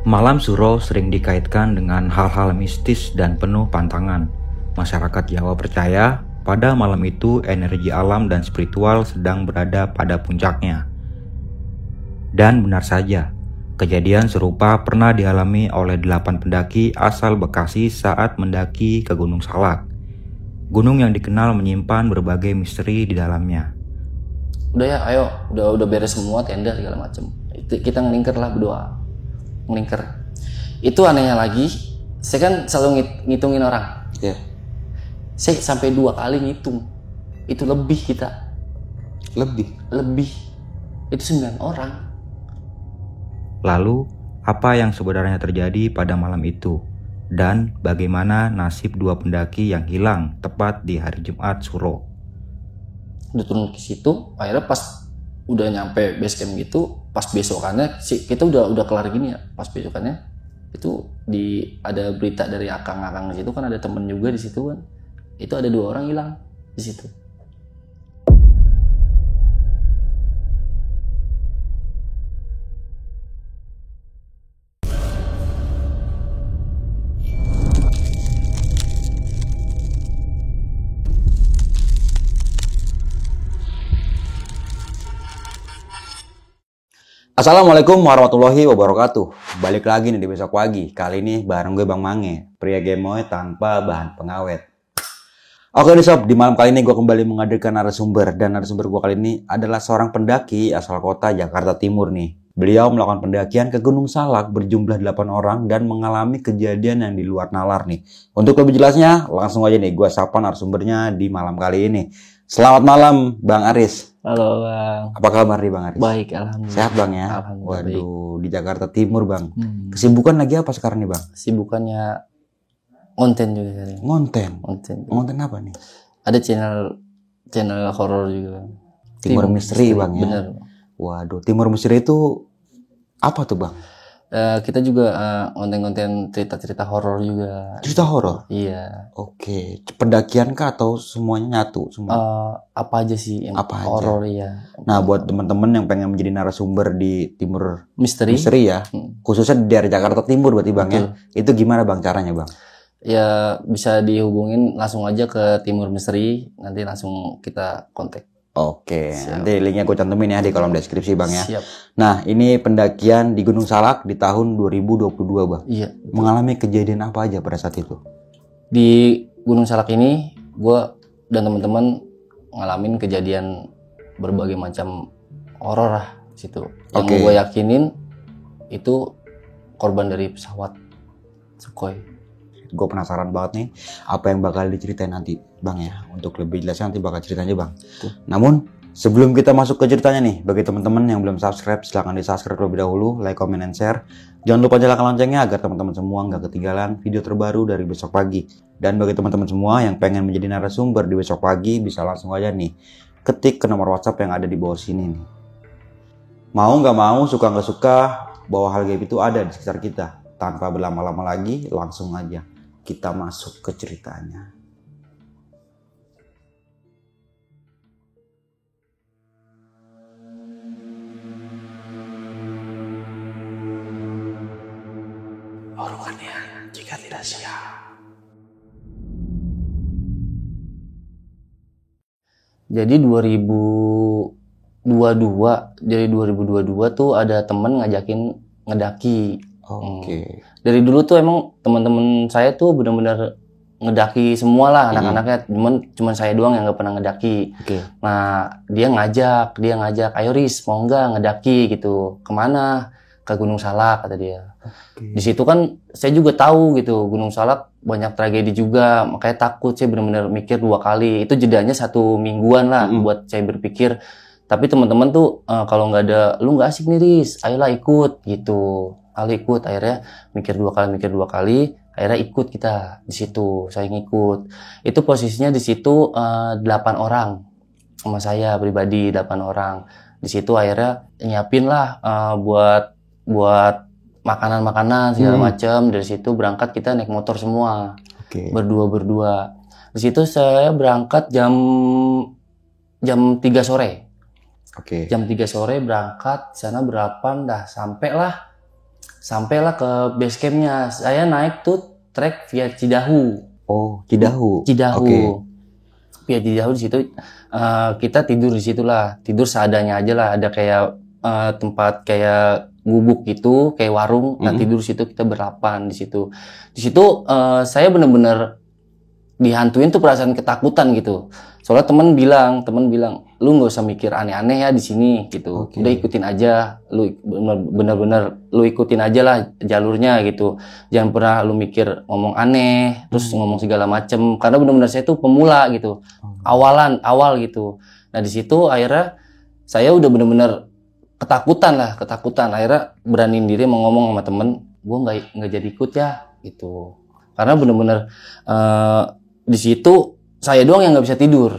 Malam Suro sering dikaitkan dengan hal-hal mistis dan penuh pantangan. Masyarakat Jawa percaya pada malam itu energi alam dan spiritual sedang berada pada puncaknya. Dan benar saja, kejadian serupa pernah dialami oleh 8 pendaki asal Bekasi saat mendaki ke Gunung Salak. Gunung yang dikenal menyimpan berbagai misteri di dalamnya. Udah ya, ayo, udah beres semua, tenda segala macem. Kita ngelingker lah berdua. Ngelingker. Itu anehnya lagi, saya kan selalu ngitungin orang. Iya. Saya sampai 2 kali ngitung. Itu lebih kita. Lebih. Itu 9 orang. Lalu, apa yang sebenarnya terjadi pada malam itu? Dan bagaimana nasib 2 pendaki yang hilang tepat di hari Jumat Suro? Udah turun ke situ, akhirnya pas udah nyampe base camp gitu, pas besokannya kita udah kelar gini ya. Pas besokannya itu ada berita dari akang-akang di situ kan, ada temen juga di situ kan. Itu ada 2 orang hilang di situ. Assalamualaikum warahmatullahi wabarakatuh. Balik lagi nih di besok pagi. Kali ini bareng gue Bang Mange, pria gemoy tanpa bahan pengawet. Oke nih sob, di malam kali ini gue kembali menghadirkan narasumber. Dan narasumber gue kali ini adalah seorang pendaki asal kota Jakarta Timur nih. Beliau melakukan pendakian ke Gunung Salak berjumlah 8 orang dan mengalami kejadian yang di luar nalar nih. Untuk lebih jelasnya, langsung aja nih gue sapa narasumbernya di malam kali ini. Selamat malam Bang Aris. Halo Bang. Apa kabar nih Bang Aris? Baik, alhamdulillah. Sehat Bang ya? Alhamdulillah. Waduh, baik. di Jakarta Timur Bang. Kesibukan lagi apa sekarang nih Bang? Sibukannya konten juga kali. Ngonten apa nih? Ada channel horor juga. Timur Misteri Bang ya? Bener. Waduh, Timur Misteri itu apa tuh Bang? Kita juga konten-konten cerita-cerita horor juga. Cerita horor? Iya. Oke, pendakian kah atau semuanya nyatu? Apa aja sih yang Apa aja? horor ya. Nah, buat teman-teman yang pengen menjadi narasumber di Timur Misteri ya, khususnya di daerah Jakarta Timur berarti Bang ya. Itu gimana Bang caranya Bang? Ya bisa dihubungin langsung aja ke Timur Misteri, nanti langsung kita kontak. Oke, Siap. nanti linknya gue cantumin ya di kolom deskripsi Bang ya. Siap. Nah, ini pendakian di Gunung Salak di tahun 2022 Bang. Iya. Mengalami kejadian apa aja pada saat itu? Di Gunung Salak ini, gue dan teman-teman ngalamin kejadian berbagai macam horor lah situ. Yang gue yakinin itu korban dari pesawat Sukhoi. Gue penasaran banget nih apa yang bakal diceritain nanti Bang ya. Untuk lebih jelasnya nanti bakal ceritanya Bang. Namun sebelum kita masuk ke ceritanya nih, bagi teman-teman yang belum subscribe, silahkan di subscribe terlebih dahulu, like, comment, and share. Jangan lupa nyalakan loncengnya agar teman-teman semua nggak ketinggalan video terbaru dari besok pagi. Dan bagi teman-teman semua yang pengen menjadi narasumber di besok pagi, bisa langsung aja nih ketik ke nomor WhatsApp yang ada di bawah sini nih. Mau nggak mau, suka nggak suka, bahwa hal gaib itu ada di sekitar kita. Tanpa berlama-lama lagi, langsung aja kita masuk ke ceritanya. Orongannya jika tidak siap. Jadi 2022 tuh ada temen ngajakin ngedaki. Oke. Dari dulu tuh emang teman-teman saya tuh benar-benar ngedaki semua lah anak-anaknya, cuman saya doang yang nggak pernah ngedaki. Nah dia ngajak, ayo Riz mau nggak ngedaki gitu, kemana? Ke Gunung Salak kata dia. Di situ kan saya juga tahu gitu Gunung Salak banyak tragedi juga, makanya takut saya benar-benar mikir 2 kali. Itu jedanya 1 mingguan lah buat saya berpikir. Tapi teman-teman tuh kalau nggak ada, lu nggak asik nih Riz, ayolah ikut gitu. Ikut, akhirnya mikir dua kali, akhirnya ikut kita di situ. Saya ngikut. Itu posisinya di situ 8 orang sama saya pribadi 8 orang. Di situ akhirnya nyiapin lah buat makanan segala macam. Dari situ berangkat kita naik motor semua, berdua. Di situ saya berangkat jam 3 sore. Jam 3 sore berangkat, sana berapa dah sampai lah Sampailah ke base campnya. Saya naik tuh trek via Cidahu. Oh, Cidahu. Cidahu. Oke. Via Cidahu di situ kita tidur di situlah. Tidur seadanya aja lah. Ada kayak tempat kayak gubuk gitu, kayak warung. Nah, tidur di situ kita berlapan di situ. Di situ saya benar-benar dihantuin tuh perasaan ketakutan gitu. Soalnya temen bilang, lu nggak usah mikir aneh-aneh ya di sini gitu. Udah ikutin aja, lu bener-bener lu ikutin aja lah jalurnya gitu. Jangan pernah lu mikir ngomong aneh, terus ngomong segala macem. Karena benar-benar saya tuh pemula gitu, awal gitu. Nah di situ akhirnya saya udah bener-bener ketakutan. Akhirnya beraniin diri mau ngomong sama temen, gue nggak jadi ikut ya gitu. Karena bener-bener di situ saya doang yang nggak bisa tidur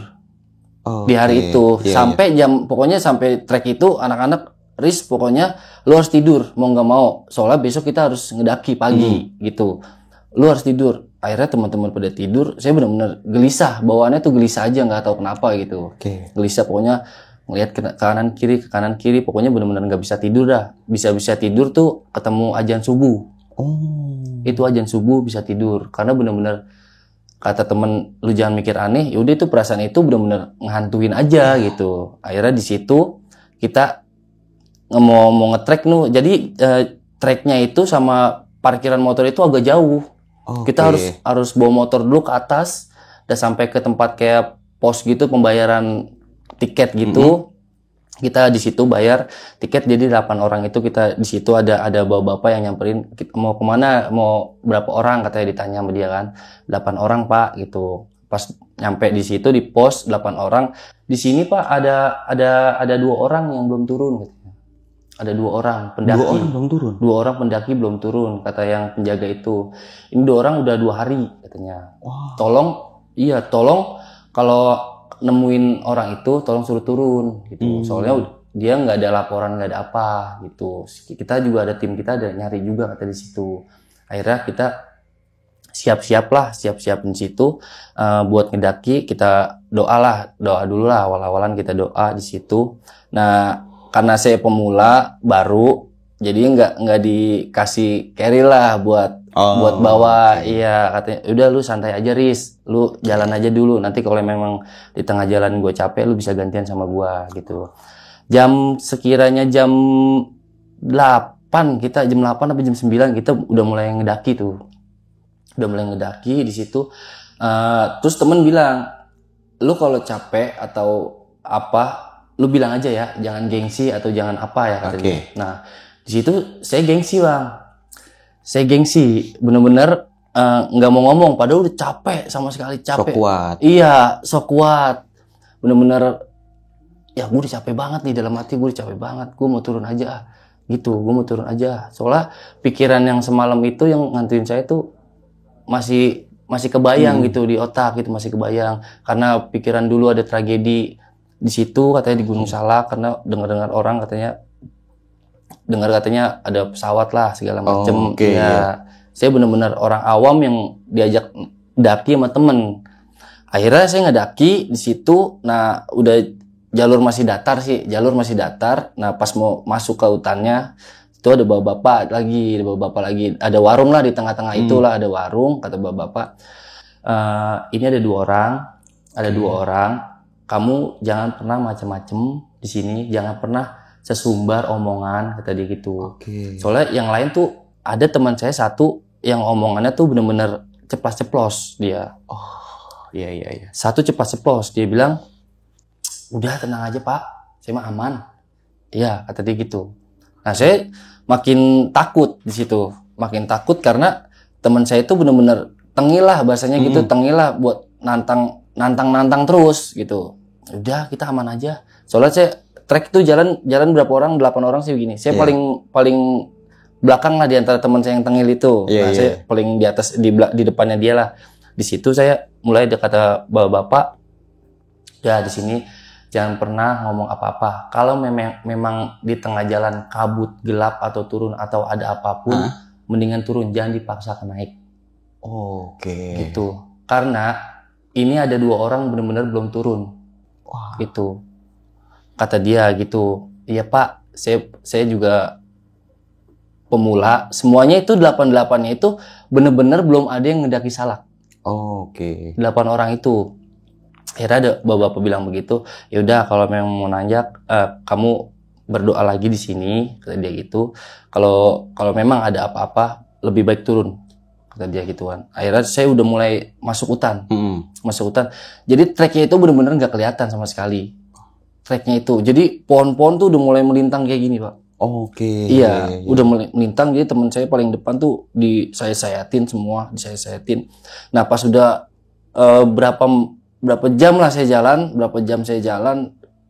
di hari itu sampai jam, pokoknya sampai trek itu anak-anak Riz pokoknya lu harus tidur mau nggak mau, soalnya besok kita harus ngedaki pagi gitu, lu harus tidur. Akhirnya teman-teman pada tidur, saya benar-benar gelisah, bawaannya tuh gelisah aja, nggak tahu kenapa gitu. Gelisah pokoknya, ngelihat ke kanan kiri pokoknya benar-benar nggak bisa tidur dah. Bisa tidur tuh ketemu azan subuh. Itu azan subuh bisa tidur karena benar-benar kata temen, lu jangan mikir aneh. Yaudah itu perasaan itu benar-benar ngehantuin aja gitu. Akhirnya di situ kita mau ngetrek jadi treknya itu sama parkiran motor itu agak jauh. Kita harus bawa motor dulu ke atas dan sampai ke tempat kayak pos gitu pembayaran tiket gitu. Kita di situ bayar tiket, jadi 8 orang itu kita di situ ada bapak-bapak yang nyamperin, mau kemana, mau berapa orang katanya, ditanya sama dia kan. 8 orang pak gitu. Pas nyampe di situ di pos 8 orang. Di sini pak ada 2 orang yang belum turun katanya. Ada 2 orang pendaki. 2 orang belum turun. 2 orang pendaki belum turun kata yang penjaga itu. Ini 2 orang udah 2 hari katanya. Tolong kalau nemuin orang itu tolong suruh turun gitu. Soalnya dia nggak ada laporan, nggak ada apa gitu. Kita juga ada tim kita ada nyari juga kata di situ. Akhirnya kita siap-siap di situ buat ngedaki. Kita doa dulu lah, awal-awalan kita doa di situ. Nah karena saya pemula baru, jadi nggak dikasih carry lah buat bawa. Iya katanya, udah lu santai aja Riz, lu jalan aja dulu, nanti kalau memang di tengah jalan gue capek lu bisa gantian sama gue gitu. Sekiranya jam 8 kita, jam 8 sampai jam 9 kita udah mulai ngedaki tuh. Udah mulai ngedaki di situ. Terus temen bilang, lu kalau capek atau apa lu bilang aja ya, jangan gengsi atau jangan apa ya katanya. Nah di situ saya gengsi bang. Saya gengsi, bener-bener nggak mau ngomong, padahal udah capek sama sekali, capek. So kuat. Iya, so kuat. Bener-bener, ya gue udah capek banget nih, dalam hati gue udah capek banget, gue mau turun aja. Gitu, gue mau turun aja. Soalnya pikiran yang semalam itu yang ngantuin saya tuh masih kebayang gitu di otak, gitu masih kebayang. Karena pikiran dulu ada tragedi di situ, katanya di Gunung Salak, karena dengar-dengar orang katanya ada pesawat lah segala macem. Ya, saya benar-benar orang awam yang diajak daki sama temen. Akhirnya saya ngedaki di situ. Nah udah jalur masih datar. Nah pas mau masuk ke hutannya itu ada bapak-bapak lagi, ada warung lah di tengah-tengah itulah, ada warung. Kata bapak-bapak, ini ada 2 orang, kamu jangan pernah macem-macem di sini, jangan pernah sesumbar omongan, kata dia gitu. Soalnya yang lain tuh ada teman saya satu yang omongannya tuh bener-bener ceplas-ceplos dia. Iya. Satu ceplas-ceplos, dia bilang, udah tenang aja pak, saya mah aman. Iya, kata dia gitu. Nah saya makin takut di situ, makin takut karena teman saya itu bener-bener tengil lah bahasanya gitu, tengil lah buat nantang terus gitu. Udah kita aman aja. Soalnya saya trek itu jalan berapa orang? 8 orang sih begini. Saya paling belakang lah di antara teman saya yang tengil itu. Saya paling di atas di depannya dia lah. Di situ saya mulai kata bapak, ya di sini jangan pernah ngomong apa-apa. Kalau memang di tengah jalan kabut, gelap atau turun atau ada apapun, mendingan turun, jangan dipaksakan naik. Gitu. Karena ini ada 2 orang benar-benar belum turun. Gitu. Kata dia gitu. Iya pak, saya juga pemula, semuanya itu 8-8-nya itu bener-bener belum ada yang ngedaki salak. Oke. 8 orang itu. Akhirnya ada bapak-bapak bilang begitu, ya udah kalau memang mau nanjak, kamu berdoa lagi di sini, kata dia gitu. Kalau memang ada apa-apa, lebih baik turun, kata dia gituan. Akhirnya saya udah mulai masuk hutan, masuk hutan. Jadi treknya itu bener-bener nggak kelihatan sama sekali. Treknya itu, jadi pohon-pohon tuh udah mulai melintang kayak gini, Pak. Oke. Iya, udah melintang. Jadi teman saya paling depan tuh disayat-sayatin semua, disayat-sayatin. Nah, pas udah berapa jam lah saya jalan,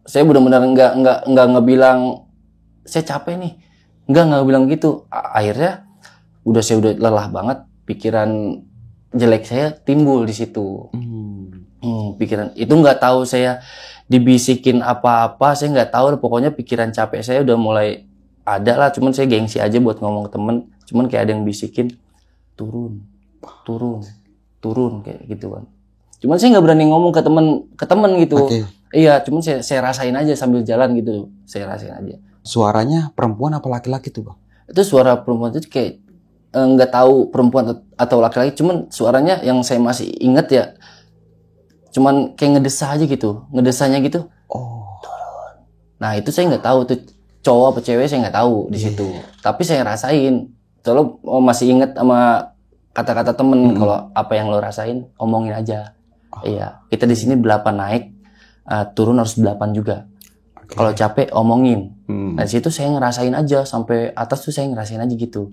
saya benar-benar nggak ngebilang saya capek nih, nggak bilang gitu. Akhirnya saya udah lelah banget, pikiran jelek saya timbul di situ. Pikiran itu nggak tahu saya dibisikin apa-apa, saya nggak tahu. Pokoknya pikiran capek saya udah mulai ada lah, cuman saya gengsi aja buat ngomong ke temen. Cuman kayak ada yang bisikin, turun kayak gitu kan. Cuman saya nggak berani ngomong ke temen gitu. Okay. Iya, cuman saya rasain aja sambil jalan gitu. Saya rasain aja. Suaranya perempuan apa laki-laki tuh, Bang? Itu suara perempuan itu kayak nggak tahu perempuan atau laki-laki. Cuman suaranya yang saya masih inget ya, cuman kayak ngedesah aja gitu, ngedesahnya gitu. Turun. Nah itu saya nggak tahu tuh cowok apa cewek, saya nggak tahu di situ. Tapi saya rasain. Kalau masih inget sama kata-kata temen, kalau apa yang lo rasain omongin aja. Iya, kita di sini 8 naik, turun harus 8 juga. Kalau capek omongin. Nah di situ saya ngerasain aja sampai atas tuh saya ngerasain aja gitu.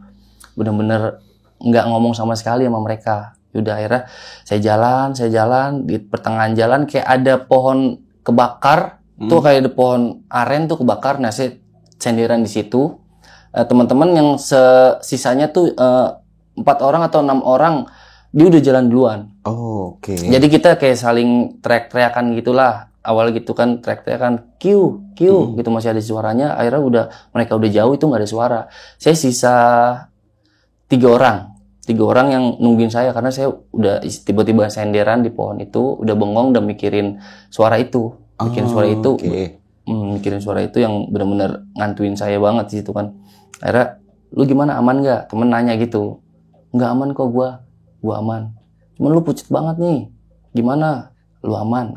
Bener-bener nggak ngomong sama sekali sama mereka. Yaudah akhirnya saya jalan di pertengahan jalan kayak ada pohon kebakar. Tuh kayak ada pohon aren tuh kebakar. Nah saya senderan di situ. Teman-teman yang sisanya tuh 4 orang atau 6 orang dia udah jalan duluan. Oke. Jadi kita kayak saling teriak-teriakan gitulah. Awal gitu kan teriak-teriakan Q gitu, masih ada suaranya. Akhirnya mereka udah jauh, itu nggak ada suara. Saya sisa 3 orang yang nungguin saya, karena saya udah tiba-tiba senderan di pohon itu, udah bengong, udah mikirin suara itu. Mikirin suara itu yang benar-benar ngantuin saya banget di situ kan. Akhirnya, lu gimana, aman nggak? Temen nanya gitu. Nggak aman kok gua aman. Cuman lu pucet banget nih. Gimana? Lu aman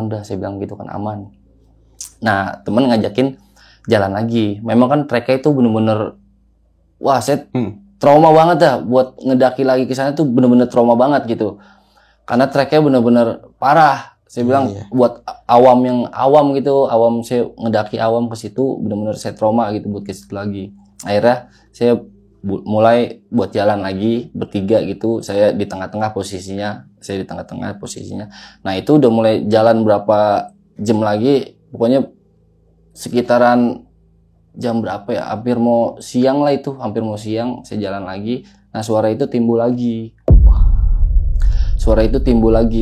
dah, saya bilang gitu kan, aman. Nah, temen ngajakin jalan lagi. Memang kan treknya itu bener-bener, wah saya trauma banget dah buat ngedaki lagi ke sana tuh, bener-bener trauma banget gitu. Karena treknya bener-bener parah. Saya bilang buat awam gitu, saya ngedaki awam ke situ, bener-bener saya trauma gitu buat ke situ lagi. Akhirnya saya mulai buat jalan lagi bertiga gitu, saya di tengah-tengah posisinya. Nah itu udah mulai jalan berapa jam lagi, pokoknya sekitaran jam berapa ya, hampir mau siang, saya jalan lagi. Nah suara itu timbul lagi,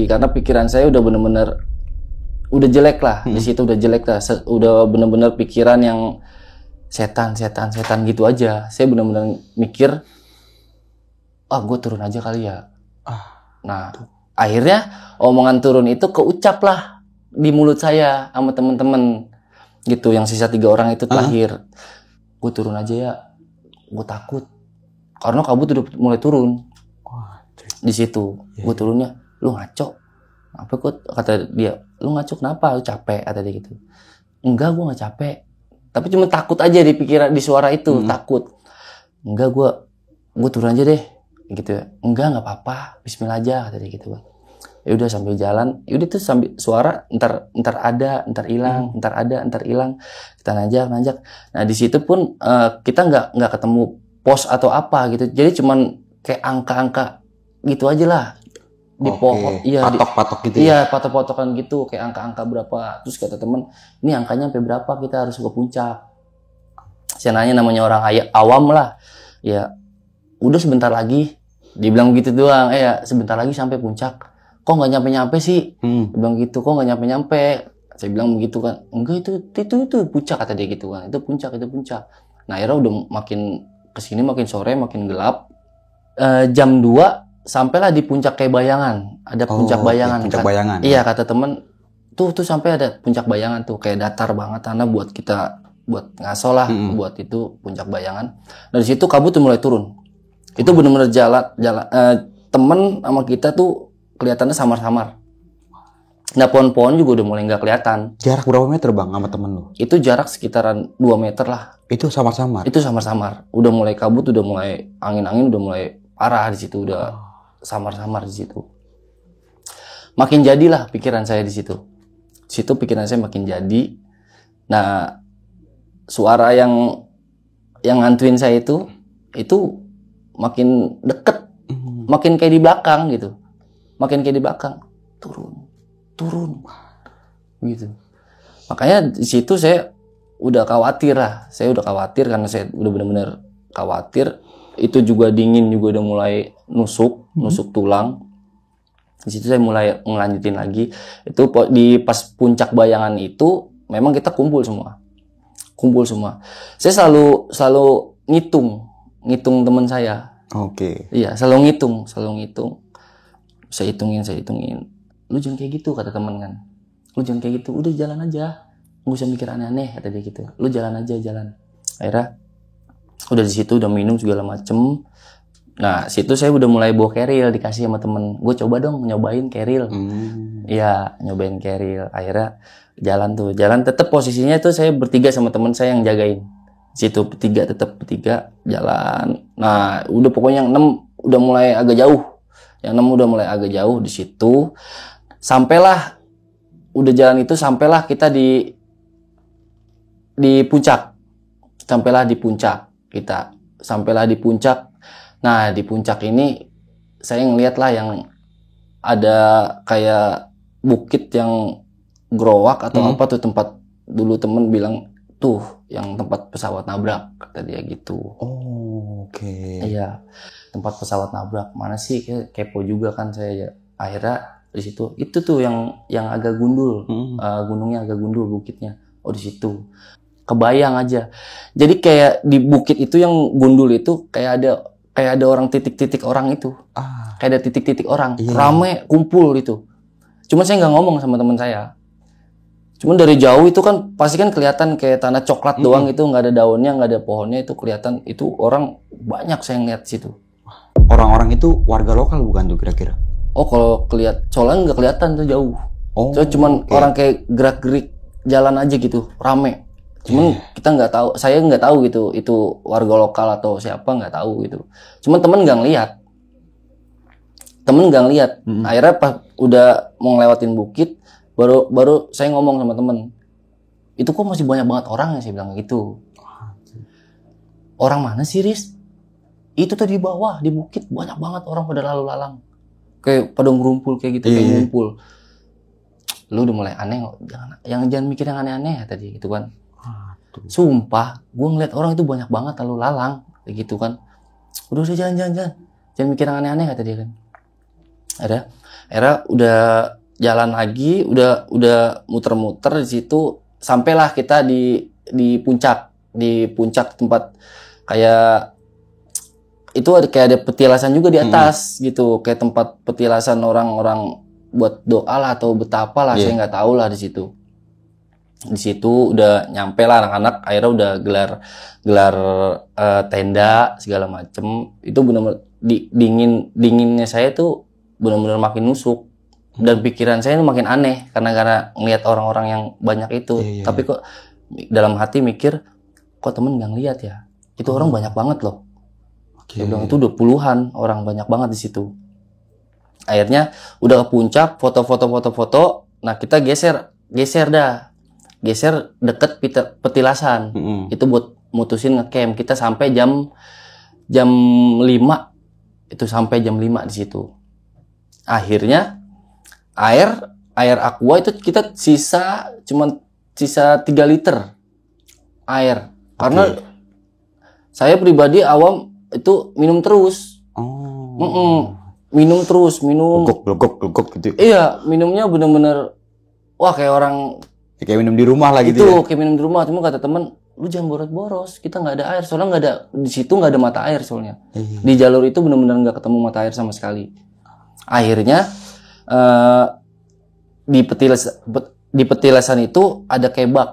karena pikiran saya udah bener-bener udah jelek lah. Di situ udah jelek lah, udah bener-bener pikiran yang setan gitu aja. Saya benar-benar mikir, gue turun aja kali ya. Nah, akhirnya omongan turun itu keucap lah di mulut saya sama temen-temen gitu, yang sisa 3 orang itu terakhir. Gue turun aja ya, gue takut karena kabut udah mulai turun. Di situ gue turunnya, lu ngaco apa? Kata dia, lu ngaco kenapa? Lu capek, kata dia gitu. Enggak, gue nggak capek, tapi cuma takut aja di pikiran, di suara itu takut. Enggak, gue turun aja deh gitu ya. Enggak apa-apa, bismillah aja, kata dia gitu kan. Ya udah sambil jalan, ya udah tuh sambil suara ntar ada, ntar hilang, ntar ada, ntar hilang. Kita nanjak. Nah di situ pun kita nggak ketemu pos atau apa gitu. Jadi cuman kayak angka-angka gitu aja lah di pohon. Iya, patok-patok gitu. Iya, patok-patokan gitu, kayak angka-angka berapa. Terus kata temen, ini angkanya sampai berapa, kita harus ke puncak. Saya nanya, namanya orang awam lah. Ya, udah sebentar lagi. Dibilang gitu doang. Ya, sebentar lagi sampai puncak. Kok nggak nyampe-nyampe sih? Dia bilang gitu, kok nggak nyampe-nyampe? Saya bilang begitu kan. Enggak, itu puncak, kata dia gitu kan. Itu puncak. Nah, akhirnya udah makin kesini, makin sore, makin gelap. Jam 2 sampailah di puncak kayak bayangan. Ada puncak bayangan. Puncak bayangan. Iya, kata temen, tuh sampai ada puncak bayangan tuh, kayak datar banget tanah buat kita buat ngaso lah, buat itu puncak bayangan. Dari situ kabut tuh mulai turun. Itu benar-benar jalan temen sama kita tuh kelihatannya samar-samar. Nah pohon-pohon juga udah mulai nggak kelihatan. Jarak berapa meter bang sama temen lu? Itu jarak sekitaran 2 meter lah. Itu samar-samar? Itu samar-samar. Udah mulai kabut, udah mulai angin-angin, udah mulai parah di situ, udah samar-samar di situ. Makin jadilah pikiran saya di situ. Di situ pikiran saya makin jadi. Nah, suara yang ngantuin saya itu makin deket, makin kayak di belakang gitu, makin kayak di belakang, turun, gitu. Makanya di situ saya udah khawatir lah, karena saya udah benar-benar khawatir. Itu juga dingin juga udah mulai nusuk tulang. Di situ saya mulai ngelanjutin lagi. Itu di pas puncak bayangan itu memang kita kumpul semua. Saya selalu ngitung teman saya. Oke. Iya, selalu ngitung. Saya hitungin. Lu jangan kayak gitu kata teman kan. Lu jangan kayak gitu, udah jalan aja. Nggak usah mikir aneh-aneh kata dia gitu. Lu jalan aja. Akhirnya udah di situ udah minum segala macem. Nah, situ saya udah mulai bawa keril dikasih sama temen. Gue coba dong nyobain keril. Iya, nyobain keril. Akhirnya jalan tetap posisinya tuh saya bertiga sama temen saya yang jagain. Situ bertiga jalan. Nah, udah pokoknya yang 6 udah mulai agak jauh. Di situ. Sampailah udah jalan itu sampailah kita di puncak. Sampailah di puncak. Nah, di puncak ini saya ngeliat lah yang ada kayak bukit yang gerowak atau apa tuh tempat dulu temen bilang tuh yang tempat pesawat nabrak kata dia gitu. Oh, oke. Iya, tempat pesawat nabrak. Mana sih kepo juga kan saya ya. Akhirnya di situ itu tuh yang agak gundul, gunungnya agak gundul bukitnya. Oh di situ. Kebayang aja. Jadi kayak di bukit itu yang gundul itu kayak ada orang titik-titik orang itu. Kayak ada titik-titik orang. Iya. Rame, kumpul itu. Cuma saya nggak ngomong sama teman saya. Cuma dari jauh itu kan pasti kan kelihatan kayak tanah coklat doang itu. Nggak ada daunnya, nggak ada pohonnya. Itu kelihatan. Itu orang banyak saya ngeliat di situ. Orang-orang itu warga lokal bukan tuh kira-kira? Oh kalau soalnya nggak kelihatan tuh jauh. So, cuman orang kayak gerak-gerik jalan aja gitu. Rame. Cuman kita nggak tahu, saya nggak tahu gitu itu warga lokal atau siapa nggak tahu gitu. Cuman temen nggak ngeliat. Akhirnya pas udah mau ngelewatin bukit, baru saya ngomong sama temen, itu kok masih banyak banget orang ya, saya bilang gitu. Orang mana sih Riz? Itu tadi di bawah di bukit banyak banget orang pada lalu lalang, kayak pada ngumpul kayak gitu, kayak ngumpul. Lu udah mulai aneh, jangan mikir yang aneh-aneh tadi gitu kan. Sumpah, gue ngeliat orang itu banyak banget lalu lalang, kayak gitu kan. Udah jangan mikir yang aneh-aneh kata dia kan. Akhirnya udah jalan lagi, udah muter-muter di situ, sampailah kita di puncak tempat kayak itu ada petilasan juga di atas gitu, kayak tempat petilasan orang-orang buat doa lah atau betapa lah, saya nggak tahu lah di situ. Di situ udah nyampe lah anak-anak, akhirnya udah gelar tenda segala macem. Itu benar-benar dinginnya saya tuh benar-benar makin nusuk dan pikiran saya itu makin aneh karena ngelihat orang-orang yang banyak itu. Tapi kok dalam hati mikir, kok temen nggak ngeliat ya? Itu orang banyak banget loh. Dia bilang itu udah puluhan orang, banyak banget di situ. Akhirnya udah ke puncak, foto. Nah kita geser deket petilasan. Itu buat mutusin ngecamp. Kita sampai jam 5. Itu sampai jam 5 di situ. Akhirnya air aqua itu kita sisa 3 liter air. Karena saya pribadi awam itu minum terus. Minum legok gitu. Iya, minumnya bener-bener wah kayak orang kayak minum di rumah lah gitu. Itu kayak minum di rumah. Cuma kata temen, lu jangan boros-boros, kita nggak ada air. Soalnya nggak ada di situ, nggak ada mata air soalnya. Di jalur itu benar-benar nggak ketemu mata air sama sekali. Akhirnya di petilasan itu ada kayak bak.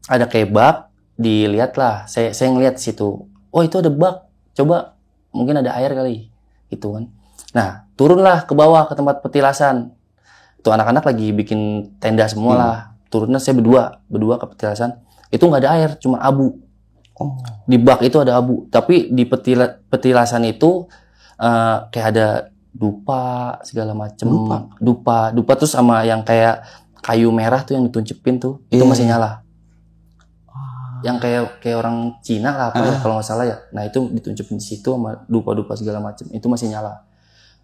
ada kayak bak, dilihat lah. Saya ngeliat di situ. Oh itu ada bak. Coba mungkin ada air kali, gitu kan. Nah turunlah ke bawah ke tempat petilasan. Tuh anak-anak lagi bikin tenda semua lah. Turunnya saya berdua ke petilasan. Itu nggak ada air, cuma abu. Di bak itu ada abu. Tapi di petilasan itu kayak ada dupa segala macem. Dupa terus sama yang kayak kayu merah tuh yang dituncepin tuh, itu masih nyala. Yang kayak orang Cina lah apa ya kalau nggak salah ya. Nah itu dituncepin di situ sama dupa segala macem, itu masih nyala.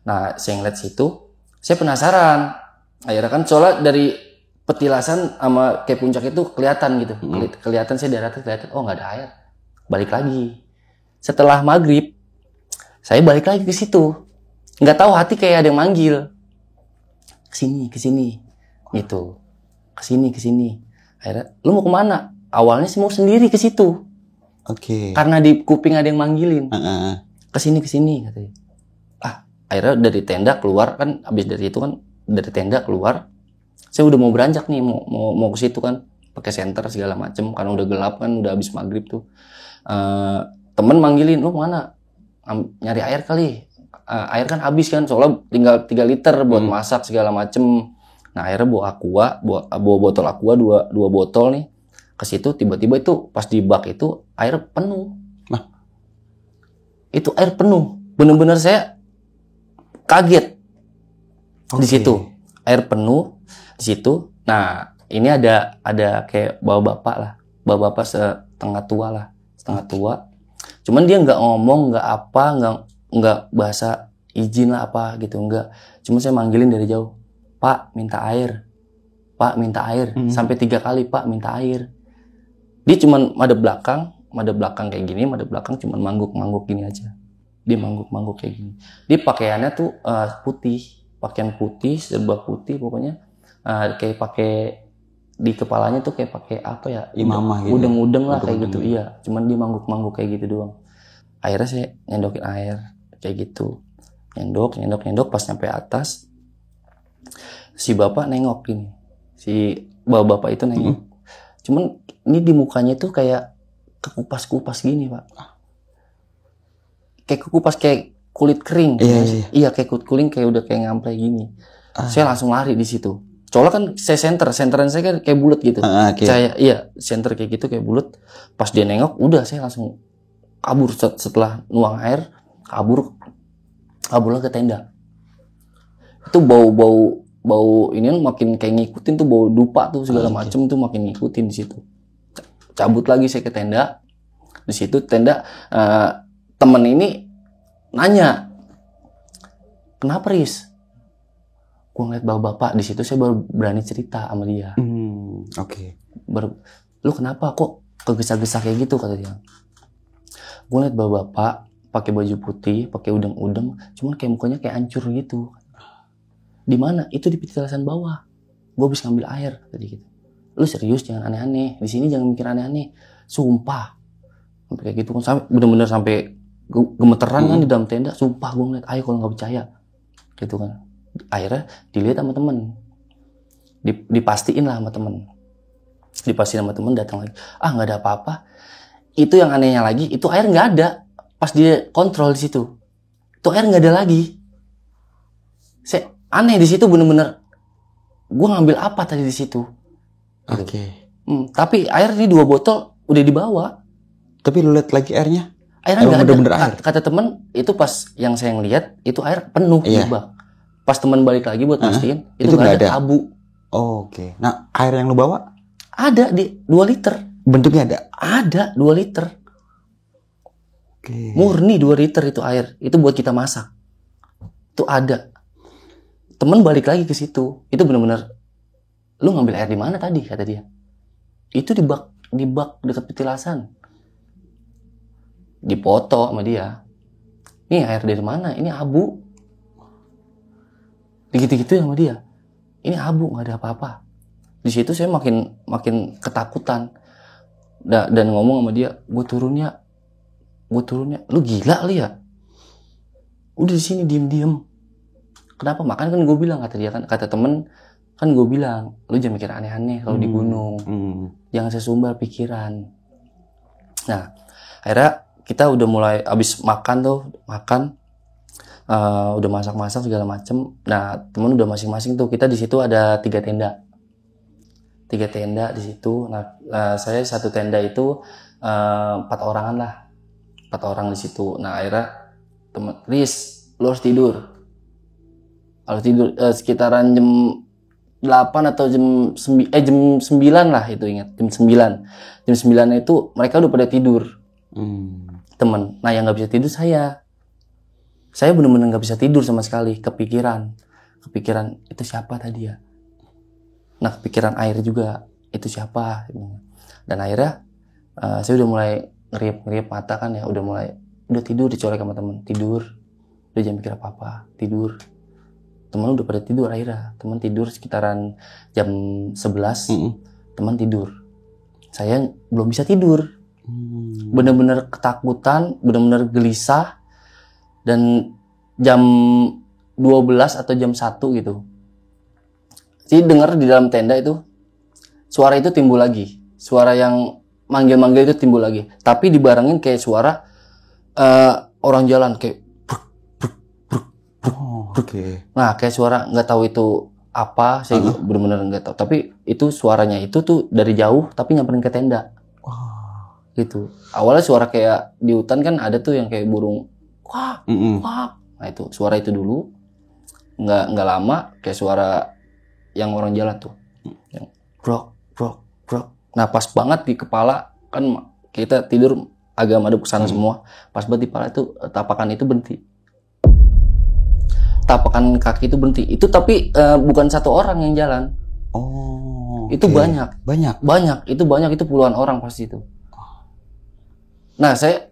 Nah saya ngeliat situ, saya penasaran. Akhirnya kan soalnya dari petilasan sama kayak puncak itu kelihatan gitu. Kelihatan saya dari atas kelihatan, oh nggak ada air. Balik lagi. Setelah maghrib, saya balik lagi ke situ. Nggak tahu hati kayak ada yang manggil. Kesini, gitu. Kesini. Akhirnya, lu mau kemana? Awalnya sih mau sendiri ke situ. Oke. Karena di kuping ada yang manggilin. Kesini, katanya. Akhirnya dari tenda keluar kan, abis dari itu kan dari tenda keluar. Saya udah mau beranjak nih, mau ke situ kan, pakai senter segala macem. Karena udah gelap kan, udah abis maghrib tuh. Temen manggilin, lu mana? Nyari air kali. Air kan habis kan, soalnya tinggal 3 liter buat masak segala macem. Nah akhirnya bawa botol aqua 2 botol nih ke situ. Tiba-tiba itu pas di bak itu air penuh. Nah itu air penuh, bener-bener saya kaget. Di situ air penuh di situ. Nah ini ada kayak bapak setengah tua. Cuman dia nggak ngomong, nggak apa, nggak bahasa izin lah apa gitu, nggak. Cuma saya manggilin dari jauh, Pak minta air. Sampai 3 kali, Pak minta air. Dia cuman madep belakang kayak gini, cuman mangguk gini aja. Dia mangguk kayak gini. Dia pakaiannya tuh pakaian putih, serba putih pokoknya. Kayak pakai di kepalanya tuh kayak pakai apa ya? Imamah gitu. Udeng lah kayak gitu. Iya, cuman dia mangguk kayak gitu doang. Akhirnya saya nyendokin air kayak gitu. Nyendok pas nyampe atas. Si bapak nengok gini. Si bapak itu nengok. Cuman ini di mukanya tuh kayak kekupas gini, Pak. Kayak kekupas kayak kulit kering. Iya, kayak kulit kering kayak udah kayak ngamplay gini. Saya langsung lari di situ. Soalnya kan saya senteran saya kan kayak bulat gitu. Saya senter kayak gitu kayak bulat. Pas dia nengok, udah saya langsung kabur setelah nuang air, kaburlah ke tenda. Itu bau ini makin kayak ngikutin tuh, bau dupa tuh segala macem tuh makin ngikutin di situ. Cabut lagi saya ke tenda. Di situ tenda temen ini nanya, kenapa Riz? Gue ngeliat bapak di situ, saya baru berani cerita sama dia. Lu kenapa kok kegesa-gesa kayak gitu, kata dia. Gue ngeliat bapak pakai baju putih, pakai udeng-udeng, cuman kayak mukanya kayak hancur gitu. Di mana? Itu di petilasan bawah. Gue habis ngambil air, kata dia gitu. Lu serius, jangan aneh-aneh. Di sini jangan mikir aneh-aneh. Sumpah. Sampai kayak gitu kan, bener-bener sampai gemeteran kan di dalam tenda. Sumpah gue ngeliat, ayo kalau nggak percaya, gitu kan. Akhirnya dilihat sama temen, dipastiin lah sama temen, datang lagi. Nggak ada apa-apa. Itu yang anehnya lagi, itu air nggak ada. Pas dia kontrol di situ, itu air nggak ada lagi. Saya aneh di situ, bener-bener. Gue ngambil apa tadi di situ? Tapi air ini 2 botol udah dibawa. Tapi lu lihat lagi airnya? Airnya nggak ada. Kata temen itu pas yang saya ngeliat itu air penuh di bak. Pas teman balik lagi buat mastiin, itu nggak ada abu. Nah, air yang lu bawa? Ada di 2 liter. Bentuknya ada? Ada 2 liter. Murni 2 liter itu air. Itu buat kita masak. Itu ada. Temen balik lagi ke situ. Itu benar-benar, lu ngambil air di mana tadi, kata dia. Itu di bak dekat petilasan. Dipoto sama dia. Nih air dari mana? Ini abu. Gitu-gitu sama dia. Ini abu, nggak ada apa-apa. Di situ saya makin ketakutan dan ngomong sama dia, gue turunnya. Lu gila kali ya? Udah di sini diem. Kenapa? Makan kan gue bilang, kata dia kan, kata temen Kan gue bilang, lu jangan mikir aneh-aneh kalau di gunung. Jangan sesumbar pikiran. Nah, akhirnya kita udah mulai abis makan tuh, udah masak-masak segala macem. Nah, temen udah masing-masing tuh. Kita di situ ada 3 tenda. 3 tenda di situ. Nah, saya satu tenda itu 4 orangan lah. 4 orang di situ. Nah, akhirnya temen, Riz, lu harus tidur. Harus tidur sekitaran jam 8 atau jam 9 lah itu, ingat. Jam 9. Jam 9 itu mereka udah pada tidur. Temen. Nah, yang gak bisa tidur saya bener-bener gak bisa tidur sama sekali. Kepikiran itu siapa tadi ya. Nah, kepikiran air juga, itu siapa. Dan akhirnya saya udah mulai ngeriap mata kan ya. Udah tidur, dicolek sama temen. Tidur, udah jangan mikir apa-apa, tidur. Temen udah pada tidur akhirnya. Temen tidur sekitaran jam 11. Temen tidur. Saya belum bisa tidur. Bener-bener ketakutan, bener-bener gelisah. Dan jam 12 atau jam 1 gitu. Jadi dengar di dalam tenda itu, suara itu timbul lagi. Suara yang manggil-manggil itu timbul lagi. Tapi dibarengin kayak suara orang jalan kayak Nah, kayak suara nggak tahu itu apa, saya benar-benar nggak tahu. Tapi itu suaranya itu tuh dari jauh, tapi nyamperin ke tenda. Gitu. Awalnya suara kayak di hutan kan ada tuh yang kayak burung, wah. Nah itu suara itu dulu. Nggak lama kayak suara yang orang jalan tuh, yang brok. Nah pas banget di kepala kan kita tidur agak madep ke sana semua. Pas banget di kepala itu tapakan itu berhenti. Tapakan kaki itu berhenti. Itu tapi bukan satu orang yang jalan. Itu banyak. Itu puluhan orang pasti itu. Nah saya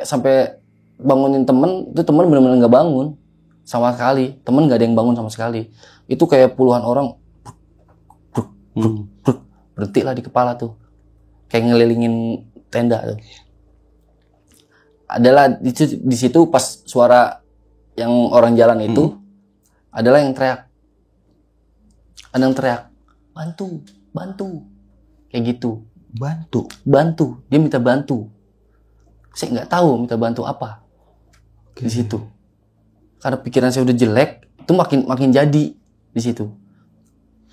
sampai bangunin temen, itu temen benar-benar nggak bangun sama sekali. Temen nggak ada yang bangun sama sekali. Itu kayak puluhan orang berhenti lah di kepala tuh, kayak ngelilingin tenda tuh. Adalah di situ pas suara yang orang jalan itu adalah yang teriak. Ada yang teriak, bantu, kayak gitu. Bantu, dia minta bantu. Saya nggak tahu minta bantu apa. Di situ, karena pikiran saya udah jelek, itu makin jadi di situ.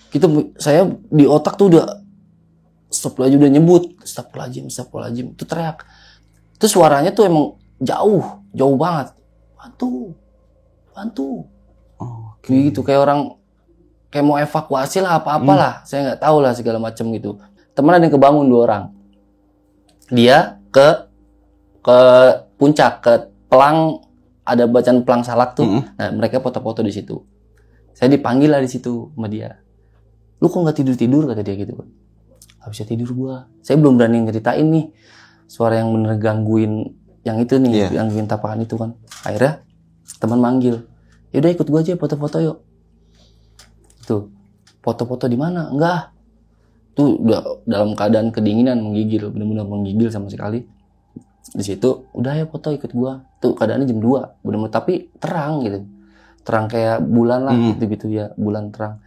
Gitu, saya di otak tuh udah udah nyebut astagfirullahaladzim, itu teriak. Itu suaranya tuh emang jauh banget. Bantu. Gitu kayak orang kayak mau evakuasi lah apa-apalah. Saya nggak tahu lah segala macam gitu. Teman ada yang kebangun 2 orang. Dia ke puncak, ke pelang, ada bacaan pelang salak tuh. Nah, mereka foto-foto di situ. Saya dipanggil lah di situ sama dia. Lu kok nggak tidur kata dia gitu. Gak bisa tidur gua. Saya belum berani nyeritain nih suara yang bener gangguin yang itu nih, gangguin tapakan itu kan. Akhirnya teman manggil, yaudah ikut gua aja foto-foto yuk. Tuh, foto-foto di mana? Enggak. Tuh udah dalam keadaan kedinginan, menggigil, benar-benar menggigil sama sekali. Di situ udah ya foto ikut gua. Tuh keadaannya jam 2, benar-benar tapi terang gitu. Terang kayak bulan lah gitu ya, bulan terang.